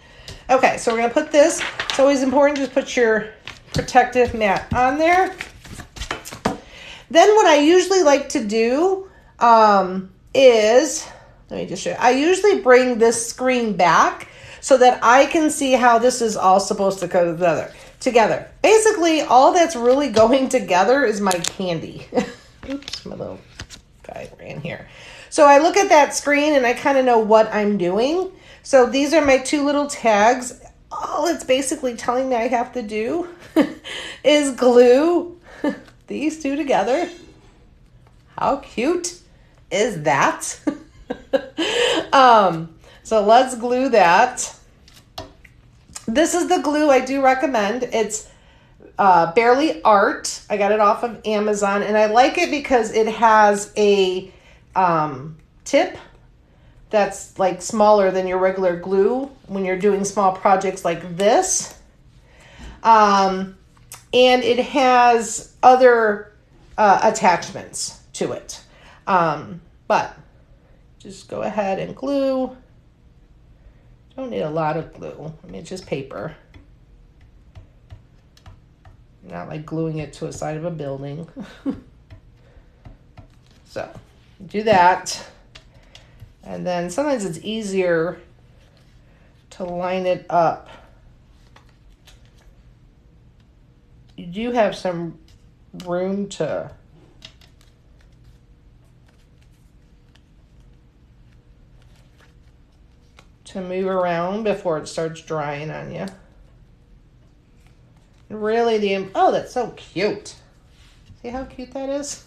Okay, so we're going to put this. It's always important to put your protective mat on there. Then what I usually like to do is, let me just show you. I usually bring this screen back so that I can see how this is all supposed to go together. Basically, all that's really going together is my candy. Oops, my little guy ran here. So I look at that screen and I kind of know what I'm doing. So these are my 2 little tags. All it's basically telling me I have to do is glue these 2 together. How cute is that? So let's glue that. This is the glue I do recommend. It's Bearly Art. I got it off of Amazon, and I like it because it has a tip that's like smaller than your regular glue when you're doing small projects like this. And it has other attachments to it. But just go ahead and glue. Don't need a lot of glue. I mean, it's just paper. Not like gluing it to a side of a building. So, do that. And then sometimes it's easier to line it up. You do have some room to move around before it starts drying on you. Really, oh, that's so cute. See how cute that is?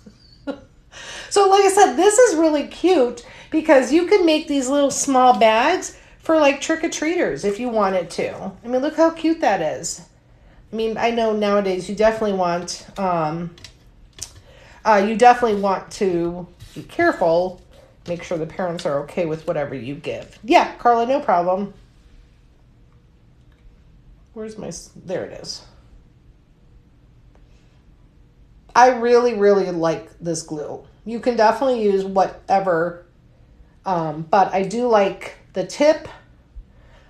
So like I said, this is really cute because you can make these little small bags for like trick-or-treaters if you wanted to. I mean, look how cute that is. I mean, I know nowadays you definitely want to be careful. Make sure the parents are okay with whatever you give. Yeah, Carla, no problem. There it is. I really, really like this glue. You can definitely use whatever, but I do like the tip,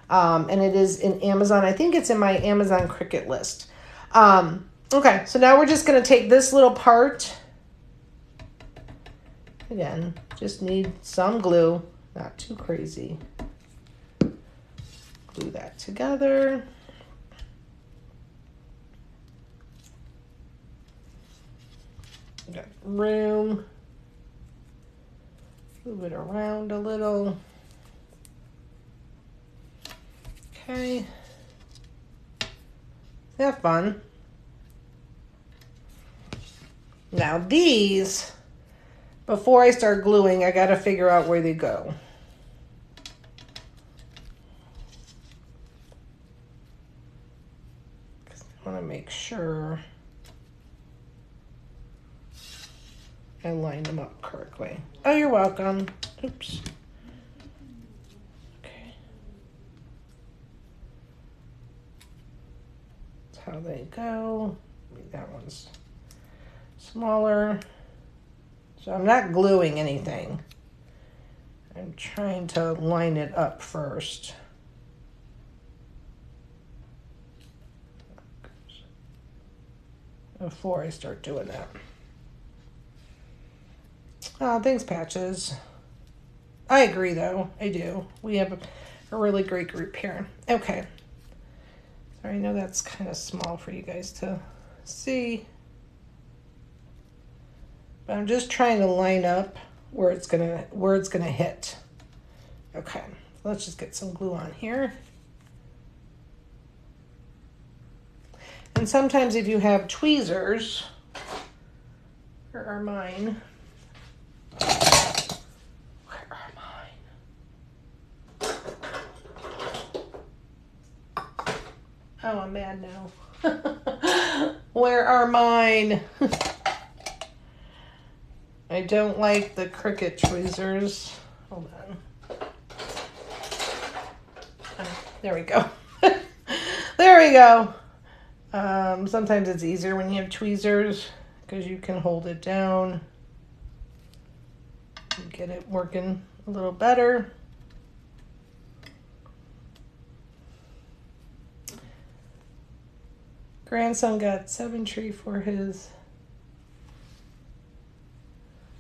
and it is in Amazon. I think it's in my Amazon Cricut list. Okay, so now we're just going to take this little part. Again, just need some glue, not too crazy. Glue that together. Got room. Move it around a little. Okay. Have fun. Now these, before I start gluing, I got to figure out where they go. I want to make sure I line them up correctly. Oh, you're welcome. Oops. Okay. That's how they go. Maybe that one's smaller. So I'm not gluing anything. I'm trying to line it up first. Before I start doing that. Oh, thanks, Patches. I agree, though. I do. We have a really great group here. Okay. Sorry, I know that's kind of small for you guys to see. But I'm just trying to line up where it's gonna hit. Okay. Let's just get some glue on here. And sometimes if you have tweezers, where are mine? Where are mine? Oh, I'm mad now. Where are mine? I don't like the Cricut tweezers. Hold on. Oh, there we go. There we go. Sometimes it's easier when you have tweezers because you can hold it down and get it working a little better. Grandson got 7-inch for his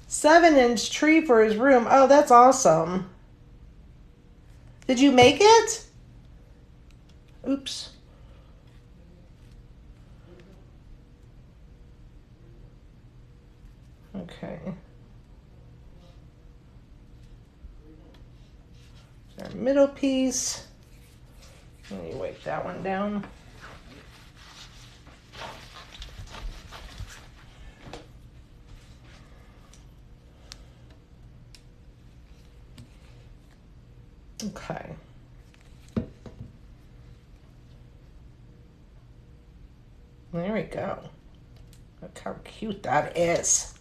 7-inch tree for his room. Oh, that's awesome. Did you make it? Oops. Okay. Our middle piece. Let me wipe that one down. Okay. There we go. Look how cute that is.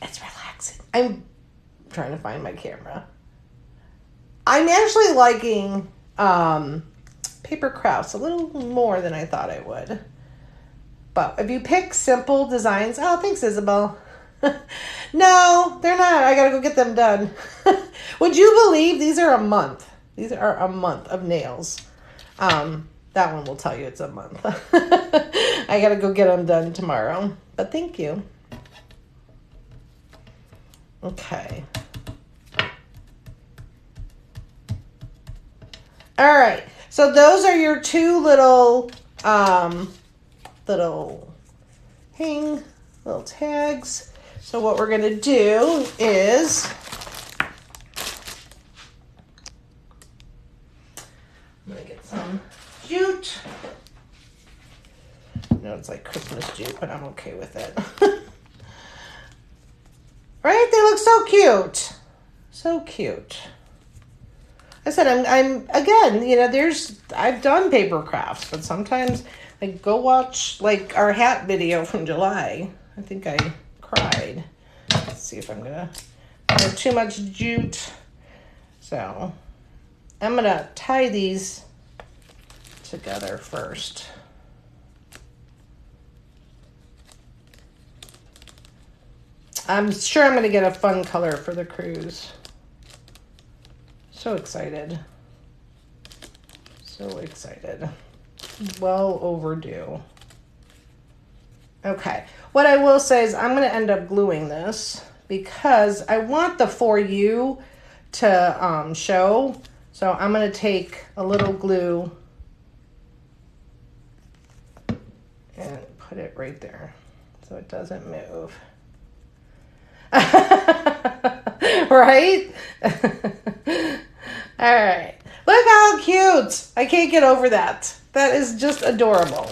It's relaxing. I'm trying to find my camera. I'm actually liking paper crafts a little more than I thought I would. But if you pick simple designs, oh, thanks, Isabel. No, they're not. I gotta go get them done. Would you believe these are a month? These are a month of nails. That one will tell you it's a month. I gotta go get them done tomorrow. But thank you. Okay. All right. So those are your two little little tags. So what we're gonna do is I'm gonna get some jute. No, it's like Christmas jute, but I'm okay with it. Right? They look so cute. So cute. I said, I'm again, you know, I've done paper crafts, but sometimes like go watch like our hat video from July. I think I cried. Let's see if I'm gonna have too much jute. So I'm gonna tie these together first. I'm sure I'm gonna get a fun color for the cruise. So excited. So excited. Well overdue. Okay. What I will say is I'm going to end up gluing this because I want the For You to show. So I'm going to take a little glue and put it right there so it doesn't move. Right? All right. Look how cute. I can't get over that. That is just adorable.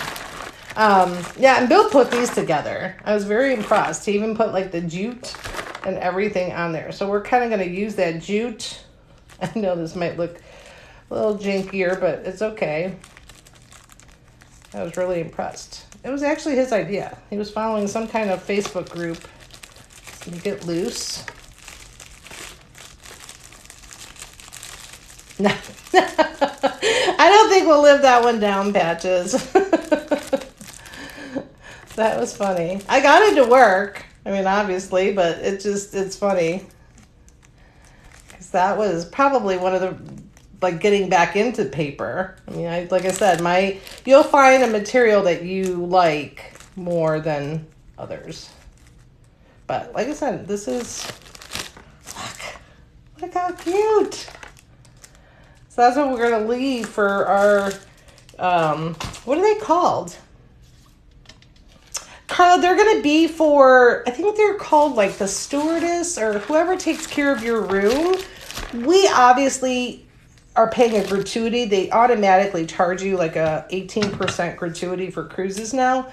Yeah, and Bill put these together. I was very impressed. He even put like the jute and everything on there. So we're kind of going to use that jute. I know this might look a little jankier, but it's okay. I was really impressed. It was actually his idea. He was following some kind of Facebook group. Make it loose. No. I don't think we'll live that one down, Patches. That was funny. I got it to work. I mean, obviously, but it's funny. Because that was probably one of the, like, getting back into paper. I mean, like I said, you'll find a material that you like more than others. But like I said, this is, look how cute. So that's what we're going to leave for our, what are they called? Carla, they're going to be for, I think they're called like the stewardess or whoever takes care of your room. We obviously are paying a gratuity. They automatically charge you like a 18% gratuity for cruises now.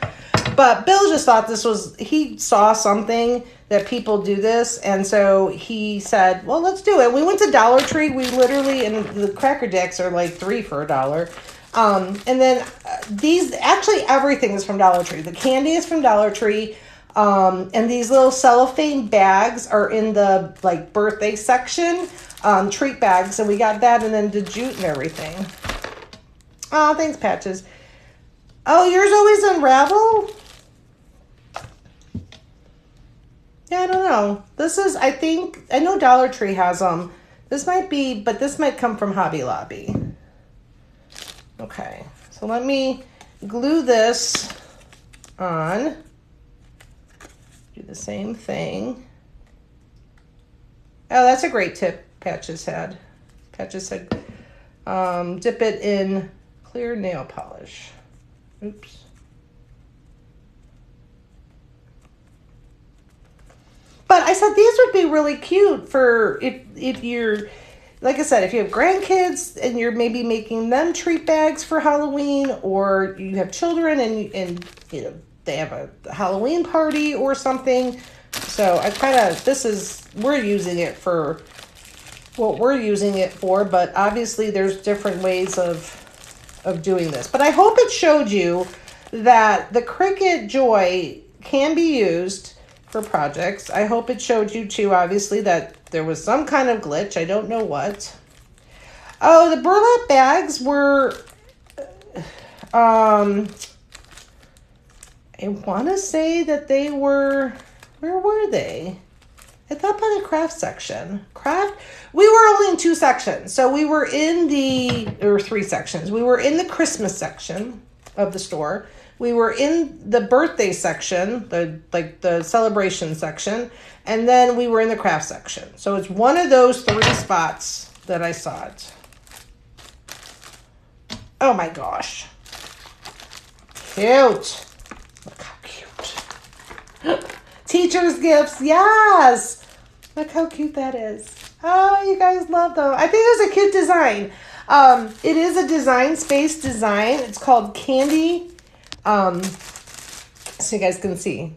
But Bill just thought he saw something that people do this. And so he said, well, let's do it. We went to Dollar Tree. We literally, and the Cracker Jacks are like $3 for $1. And then these, actually everything is from Dollar Tree. The candy is from Dollar Tree. And these little cellophane bags are in the like birthday section, treat bags. And we got that, and then the jute and everything. Oh, thanks, Patches. Oh, yours always unravel? Yeah, I don't know. This is, I think, I know Dollar Tree has them. This might be, but this might come from Hobby Lobby. Okay, so let me glue this on. Do the same thing. Oh, that's a great tip Patches had. Patches said, dip it in clear nail polish. Oops. But I said these would be really cute for if you're, like I said, if you have grandkids and you're maybe making them treat bags for Halloween, or you have children and you know they have a Halloween party or something. So I kind of, we're using it for what we're using it for, but obviously there's different ways of doing this. But I hope it showed you that the Cricut Joy can be used for projects. I hope it showed you too, obviously, that there was some kind of glitch. I don't know what. Oh, the burlap bags were, I want to say that they were, where were they? I thought by the craft section. We were only in 2 sections. So we were in or 3 sections. We were in the Christmas section of the store. We were in the birthday section, the celebration section, and then we were in the craft section. So it's one of those 3 spots that I saw it. Oh my gosh. Cute. Look how cute. Teacher's gifts, yes. Look how cute that is. Oh, you guys love them. I think it was a cute design. It is a Design Space design. It's called Candy. So you guys can see.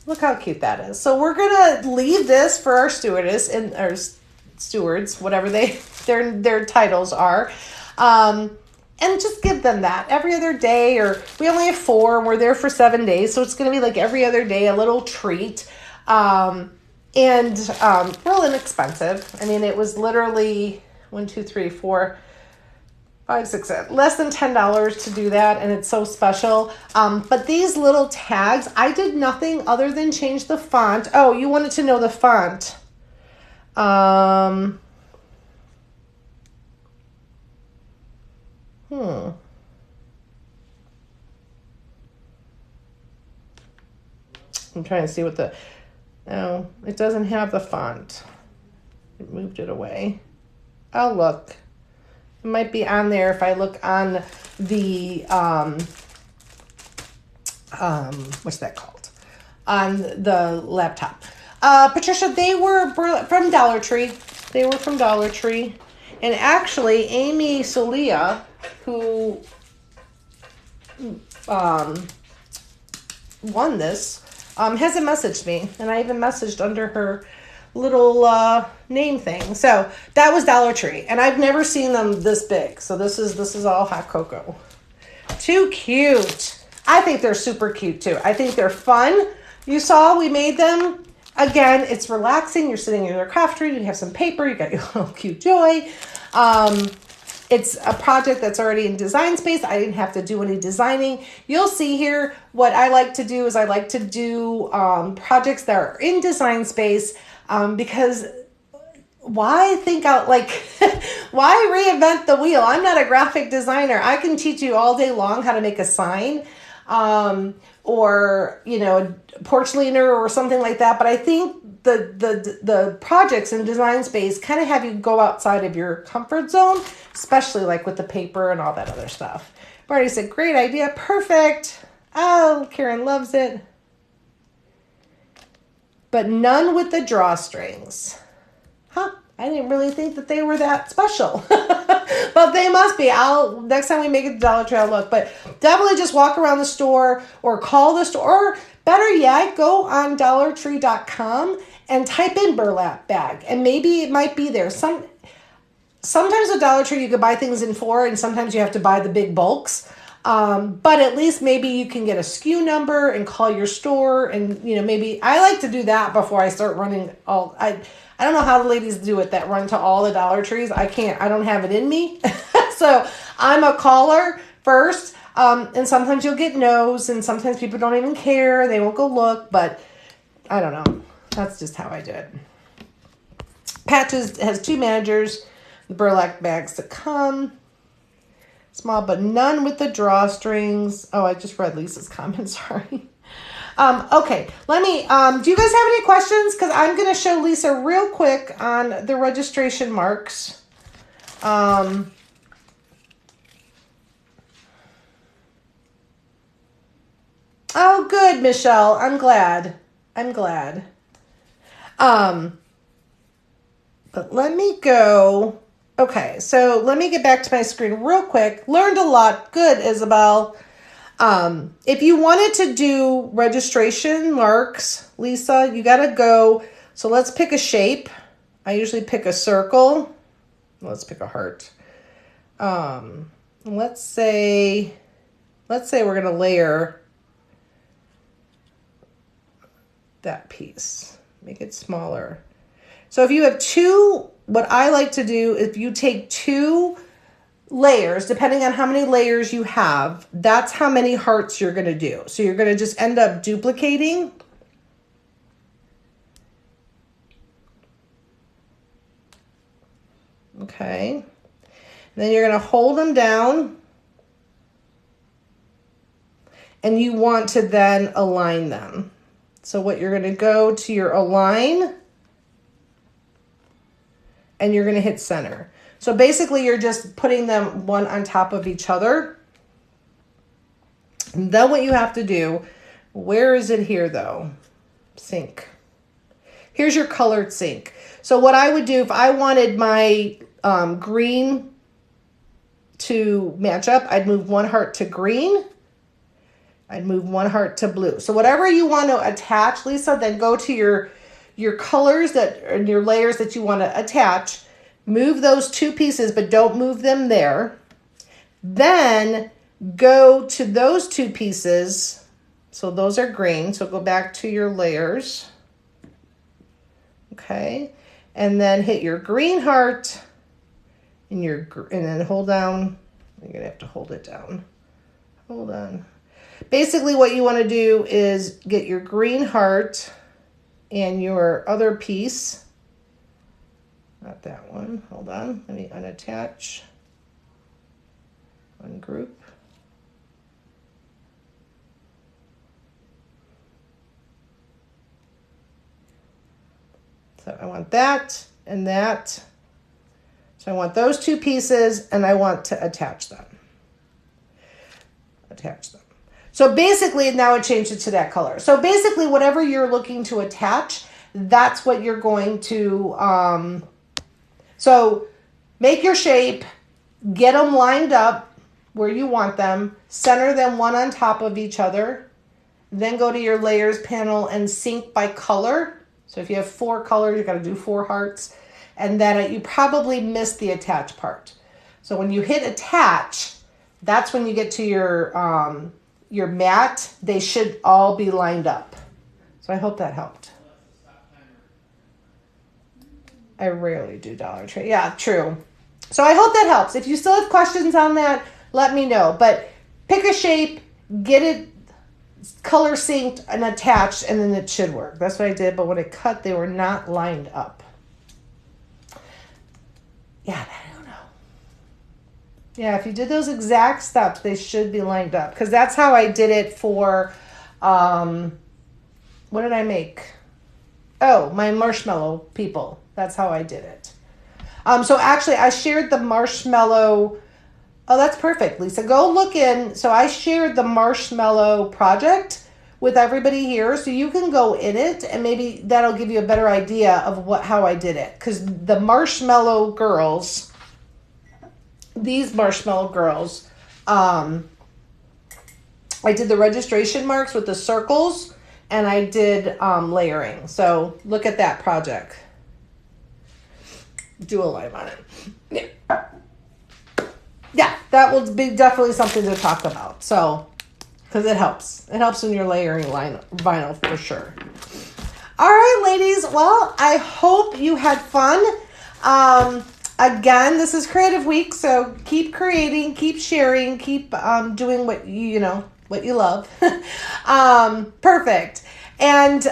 Look how cute that is. So we're gonna leave this for our stewardess and our stewards, whatever their titles are, and just give them that every other day. Or we only have 4, and we're there for 7 days, so it's gonna be like every other day a little treat, and real inexpensive. I mean, it was literally 1, 2, 3, 4. 5, 6, 7, less than $10 to do that, and it's so special. But these little tags, I did nothing other than change the font. Oh, you wanted to know the font. I'm trying to see what no, it doesn't have the font. It moved it away. Oh, look. It might be on there if I look on the, what's that called? On the laptop. Patricia, they were from Dollar Tree. They were from Dollar Tree. And actually, Amy Solia, who won this, hasn't messaged me. And I even messaged under her little name thing. So that was Dollar Tree, and I've never seen them this big. So this is all hot cocoa. Too cute. I think they're super cute too. I think they're fun. You saw we made them. Again, it's relaxing. You're sitting in your craft room. You have some paper. You got your little cute Joy. It's a project that's already in Design Space. I didn't have to do any designing. You'll see here what I like to do is I like to do projects that are in Design Space. Because why think out, like, why reinvent the wheel? I'm not a graphic designer. I can teach you all day long how to make a sign, or, you know, a porch leaner or something like that. But I think the projects in Design Space kind of have you go outside of your comfort zone, especially like with the paper and all that other stuff. Barney said, great idea. Perfect. Oh, Karen loves it. But none with the drawstrings. Huh? I didn't really think that they were that special. But they must be. Next time we make it to Dollar Tree, I'll look. But definitely just walk around the store or call the store. Or better yet, go on DollarTree.com and type in burlap bag. And maybe it might be there. sometimes with Dollar Tree you could buy things in 4, and sometimes you have to buy the big bulks. But at least maybe you can get a SKU number and call your store, and maybe I like to do that before I start running all. I don't know how the ladies do it that run to all the Dollar Trees. I can't. I don't have it in me. So I'm a caller first, and sometimes you'll get no's, and sometimes people don't even care. They won't go look, but I don't know. That's just how I do it. Patches has 2 managers. The burlap bags to come. Small, but none with the drawstrings. Oh, I just read Lisa's comment. Sorry. Okay, let me, do you guys have any questions? Because I'm going to show Lisa real quick on the registration marks. Oh, good, Michelle. I'm glad. But let me go. Okay, so let me get back to my screen real quick. Learned a lot. Good, Isabel. If you wanted to do registration marks, Lisa, you got to go. So let's pick a shape. I usually pick a circle. Let's pick a heart. Let's say we're going to layer that piece. Make it smaller. So if you have 2, what I like to do, if you take 2 layers, depending on how many layers you have, that's how many hearts you're going to do. So you're going to just end up duplicating. Okay. And then you're going to hold them down. And you want to then align them. So what you're going to go to your align, and you're going to hit center. So basically you're just putting them one on top of each other. And then what you have to do, where is it here though? Sync. Here's your colored sync. So what I would do if I wanted my green to match up, I'd move 1 heart to green. I'd move 1 heart to blue. So whatever you want to attach, Lisa, then go to your colors and your layers that you want to attach. Move those 2 pieces, but don't move them there. Then go to those 2 pieces. So those are green. So go back to your layers. Okay. And then hit your green heart and then hold down. You're going to have to hold it down. Hold on. Basically what you want to do is get your green heart and your other piece. Not that one. Hold on. Let me unattach. Ungroup. So I want that and that. So I want those 2 pieces and I want to attach them. So basically now it changed it to that color. So basically whatever you're looking to attach, that's what you're going to, so make your shape, get them lined up where you want them, center them one on top of each other, then go to your layers panel and sync by color. So if you have 4 colors, you got to do 4 hearts. And then you probably missed the attach part. So when you hit attach, that's when you get to your mat. They should all be lined up. So I hope that helped. I rarely do Dollar Tree. Yeah, true. So I hope that helps. If you still have questions on that, let me know. But pick a shape, get it color synced and attached, and then it should work. That's what I did. But when it cut, they were not lined up. Yeah, I don't know. Yeah, if you did those exact steps, they should be lined up. Because that's how I did it for, what did I make? Oh, my marshmallow people. That's how I did it. So actually, I shared the marshmallow. Oh, that's perfect, Lisa. Go look in. So I shared the marshmallow project with everybody here. So you can go in it and maybe that'll give you a better idea of how I did it. Because the marshmallow girls, these marshmallow girls, I did the registration marks with the circles and I did layering. So look at that project. Do a live on it. Yeah. Yeah, that will be definitely something to talk about. So, because it helps. It helps when you're layering vinyl for sure. All right, ladies. Well, I hope you had fun. Again, this is Creative Week, so keep creating, keep sharing, keep doing what what you love. Perfect. And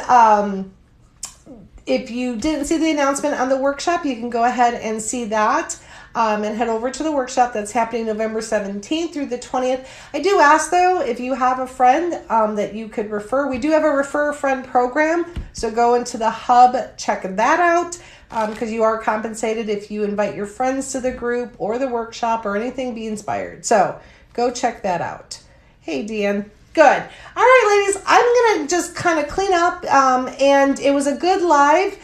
if you didn't see the announcement on the workshop, you can go ahead and see that. And head over to the workshop that's happening November 17th through the 20th. I do ask, though, if you have a friend that you could refer. We do have a Refer a Friend program, so go into the hub, check that out, because you are compensated if you invite your friends to the group or the workshop or anything, Be Inspired. So go check that out. Hey, Deanne. Good. All right, ladies, I'm going to just kind of clean up, and it was a good live.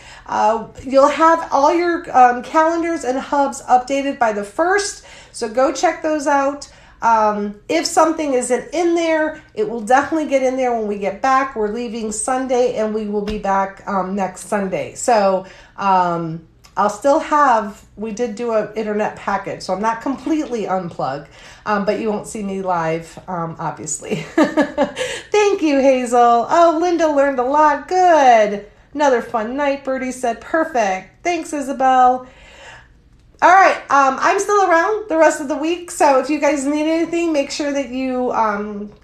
You'll have all your calendars and hubs updated by the 1st, so go check those out. If something isn't in there, it will definitely get in there when we get back. We're leaving Sunday, and we will be back next Sunday. So I'll still have, we did do an internet package, so I'm not completely unplugged, but you won't see me live, obviously. Thank you, Hazel. Oh, Linda learned a lot. Good. Another fun night, Birdie said. Perfect. Thanks, Isabel. All right, I'm still around the rest of the week, so if you guys need anything, make sure that you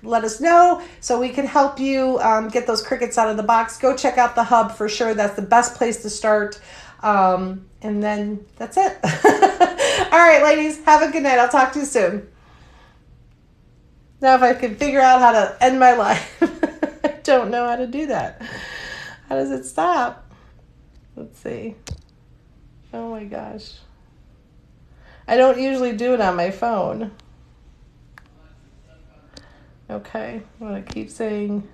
let us know so we can help you get those crickets out of the box. Go check out the hub for sure. That's the best place to start. And then that's it. All right, ladies, have a good night. I'll talk to you soon. Now, if I can figure out how to end my life. I don't know how to do that. How does it stop? Let's see. Oh my gosh. I don't usually do it on my phone. Okay, I'm going to keep saying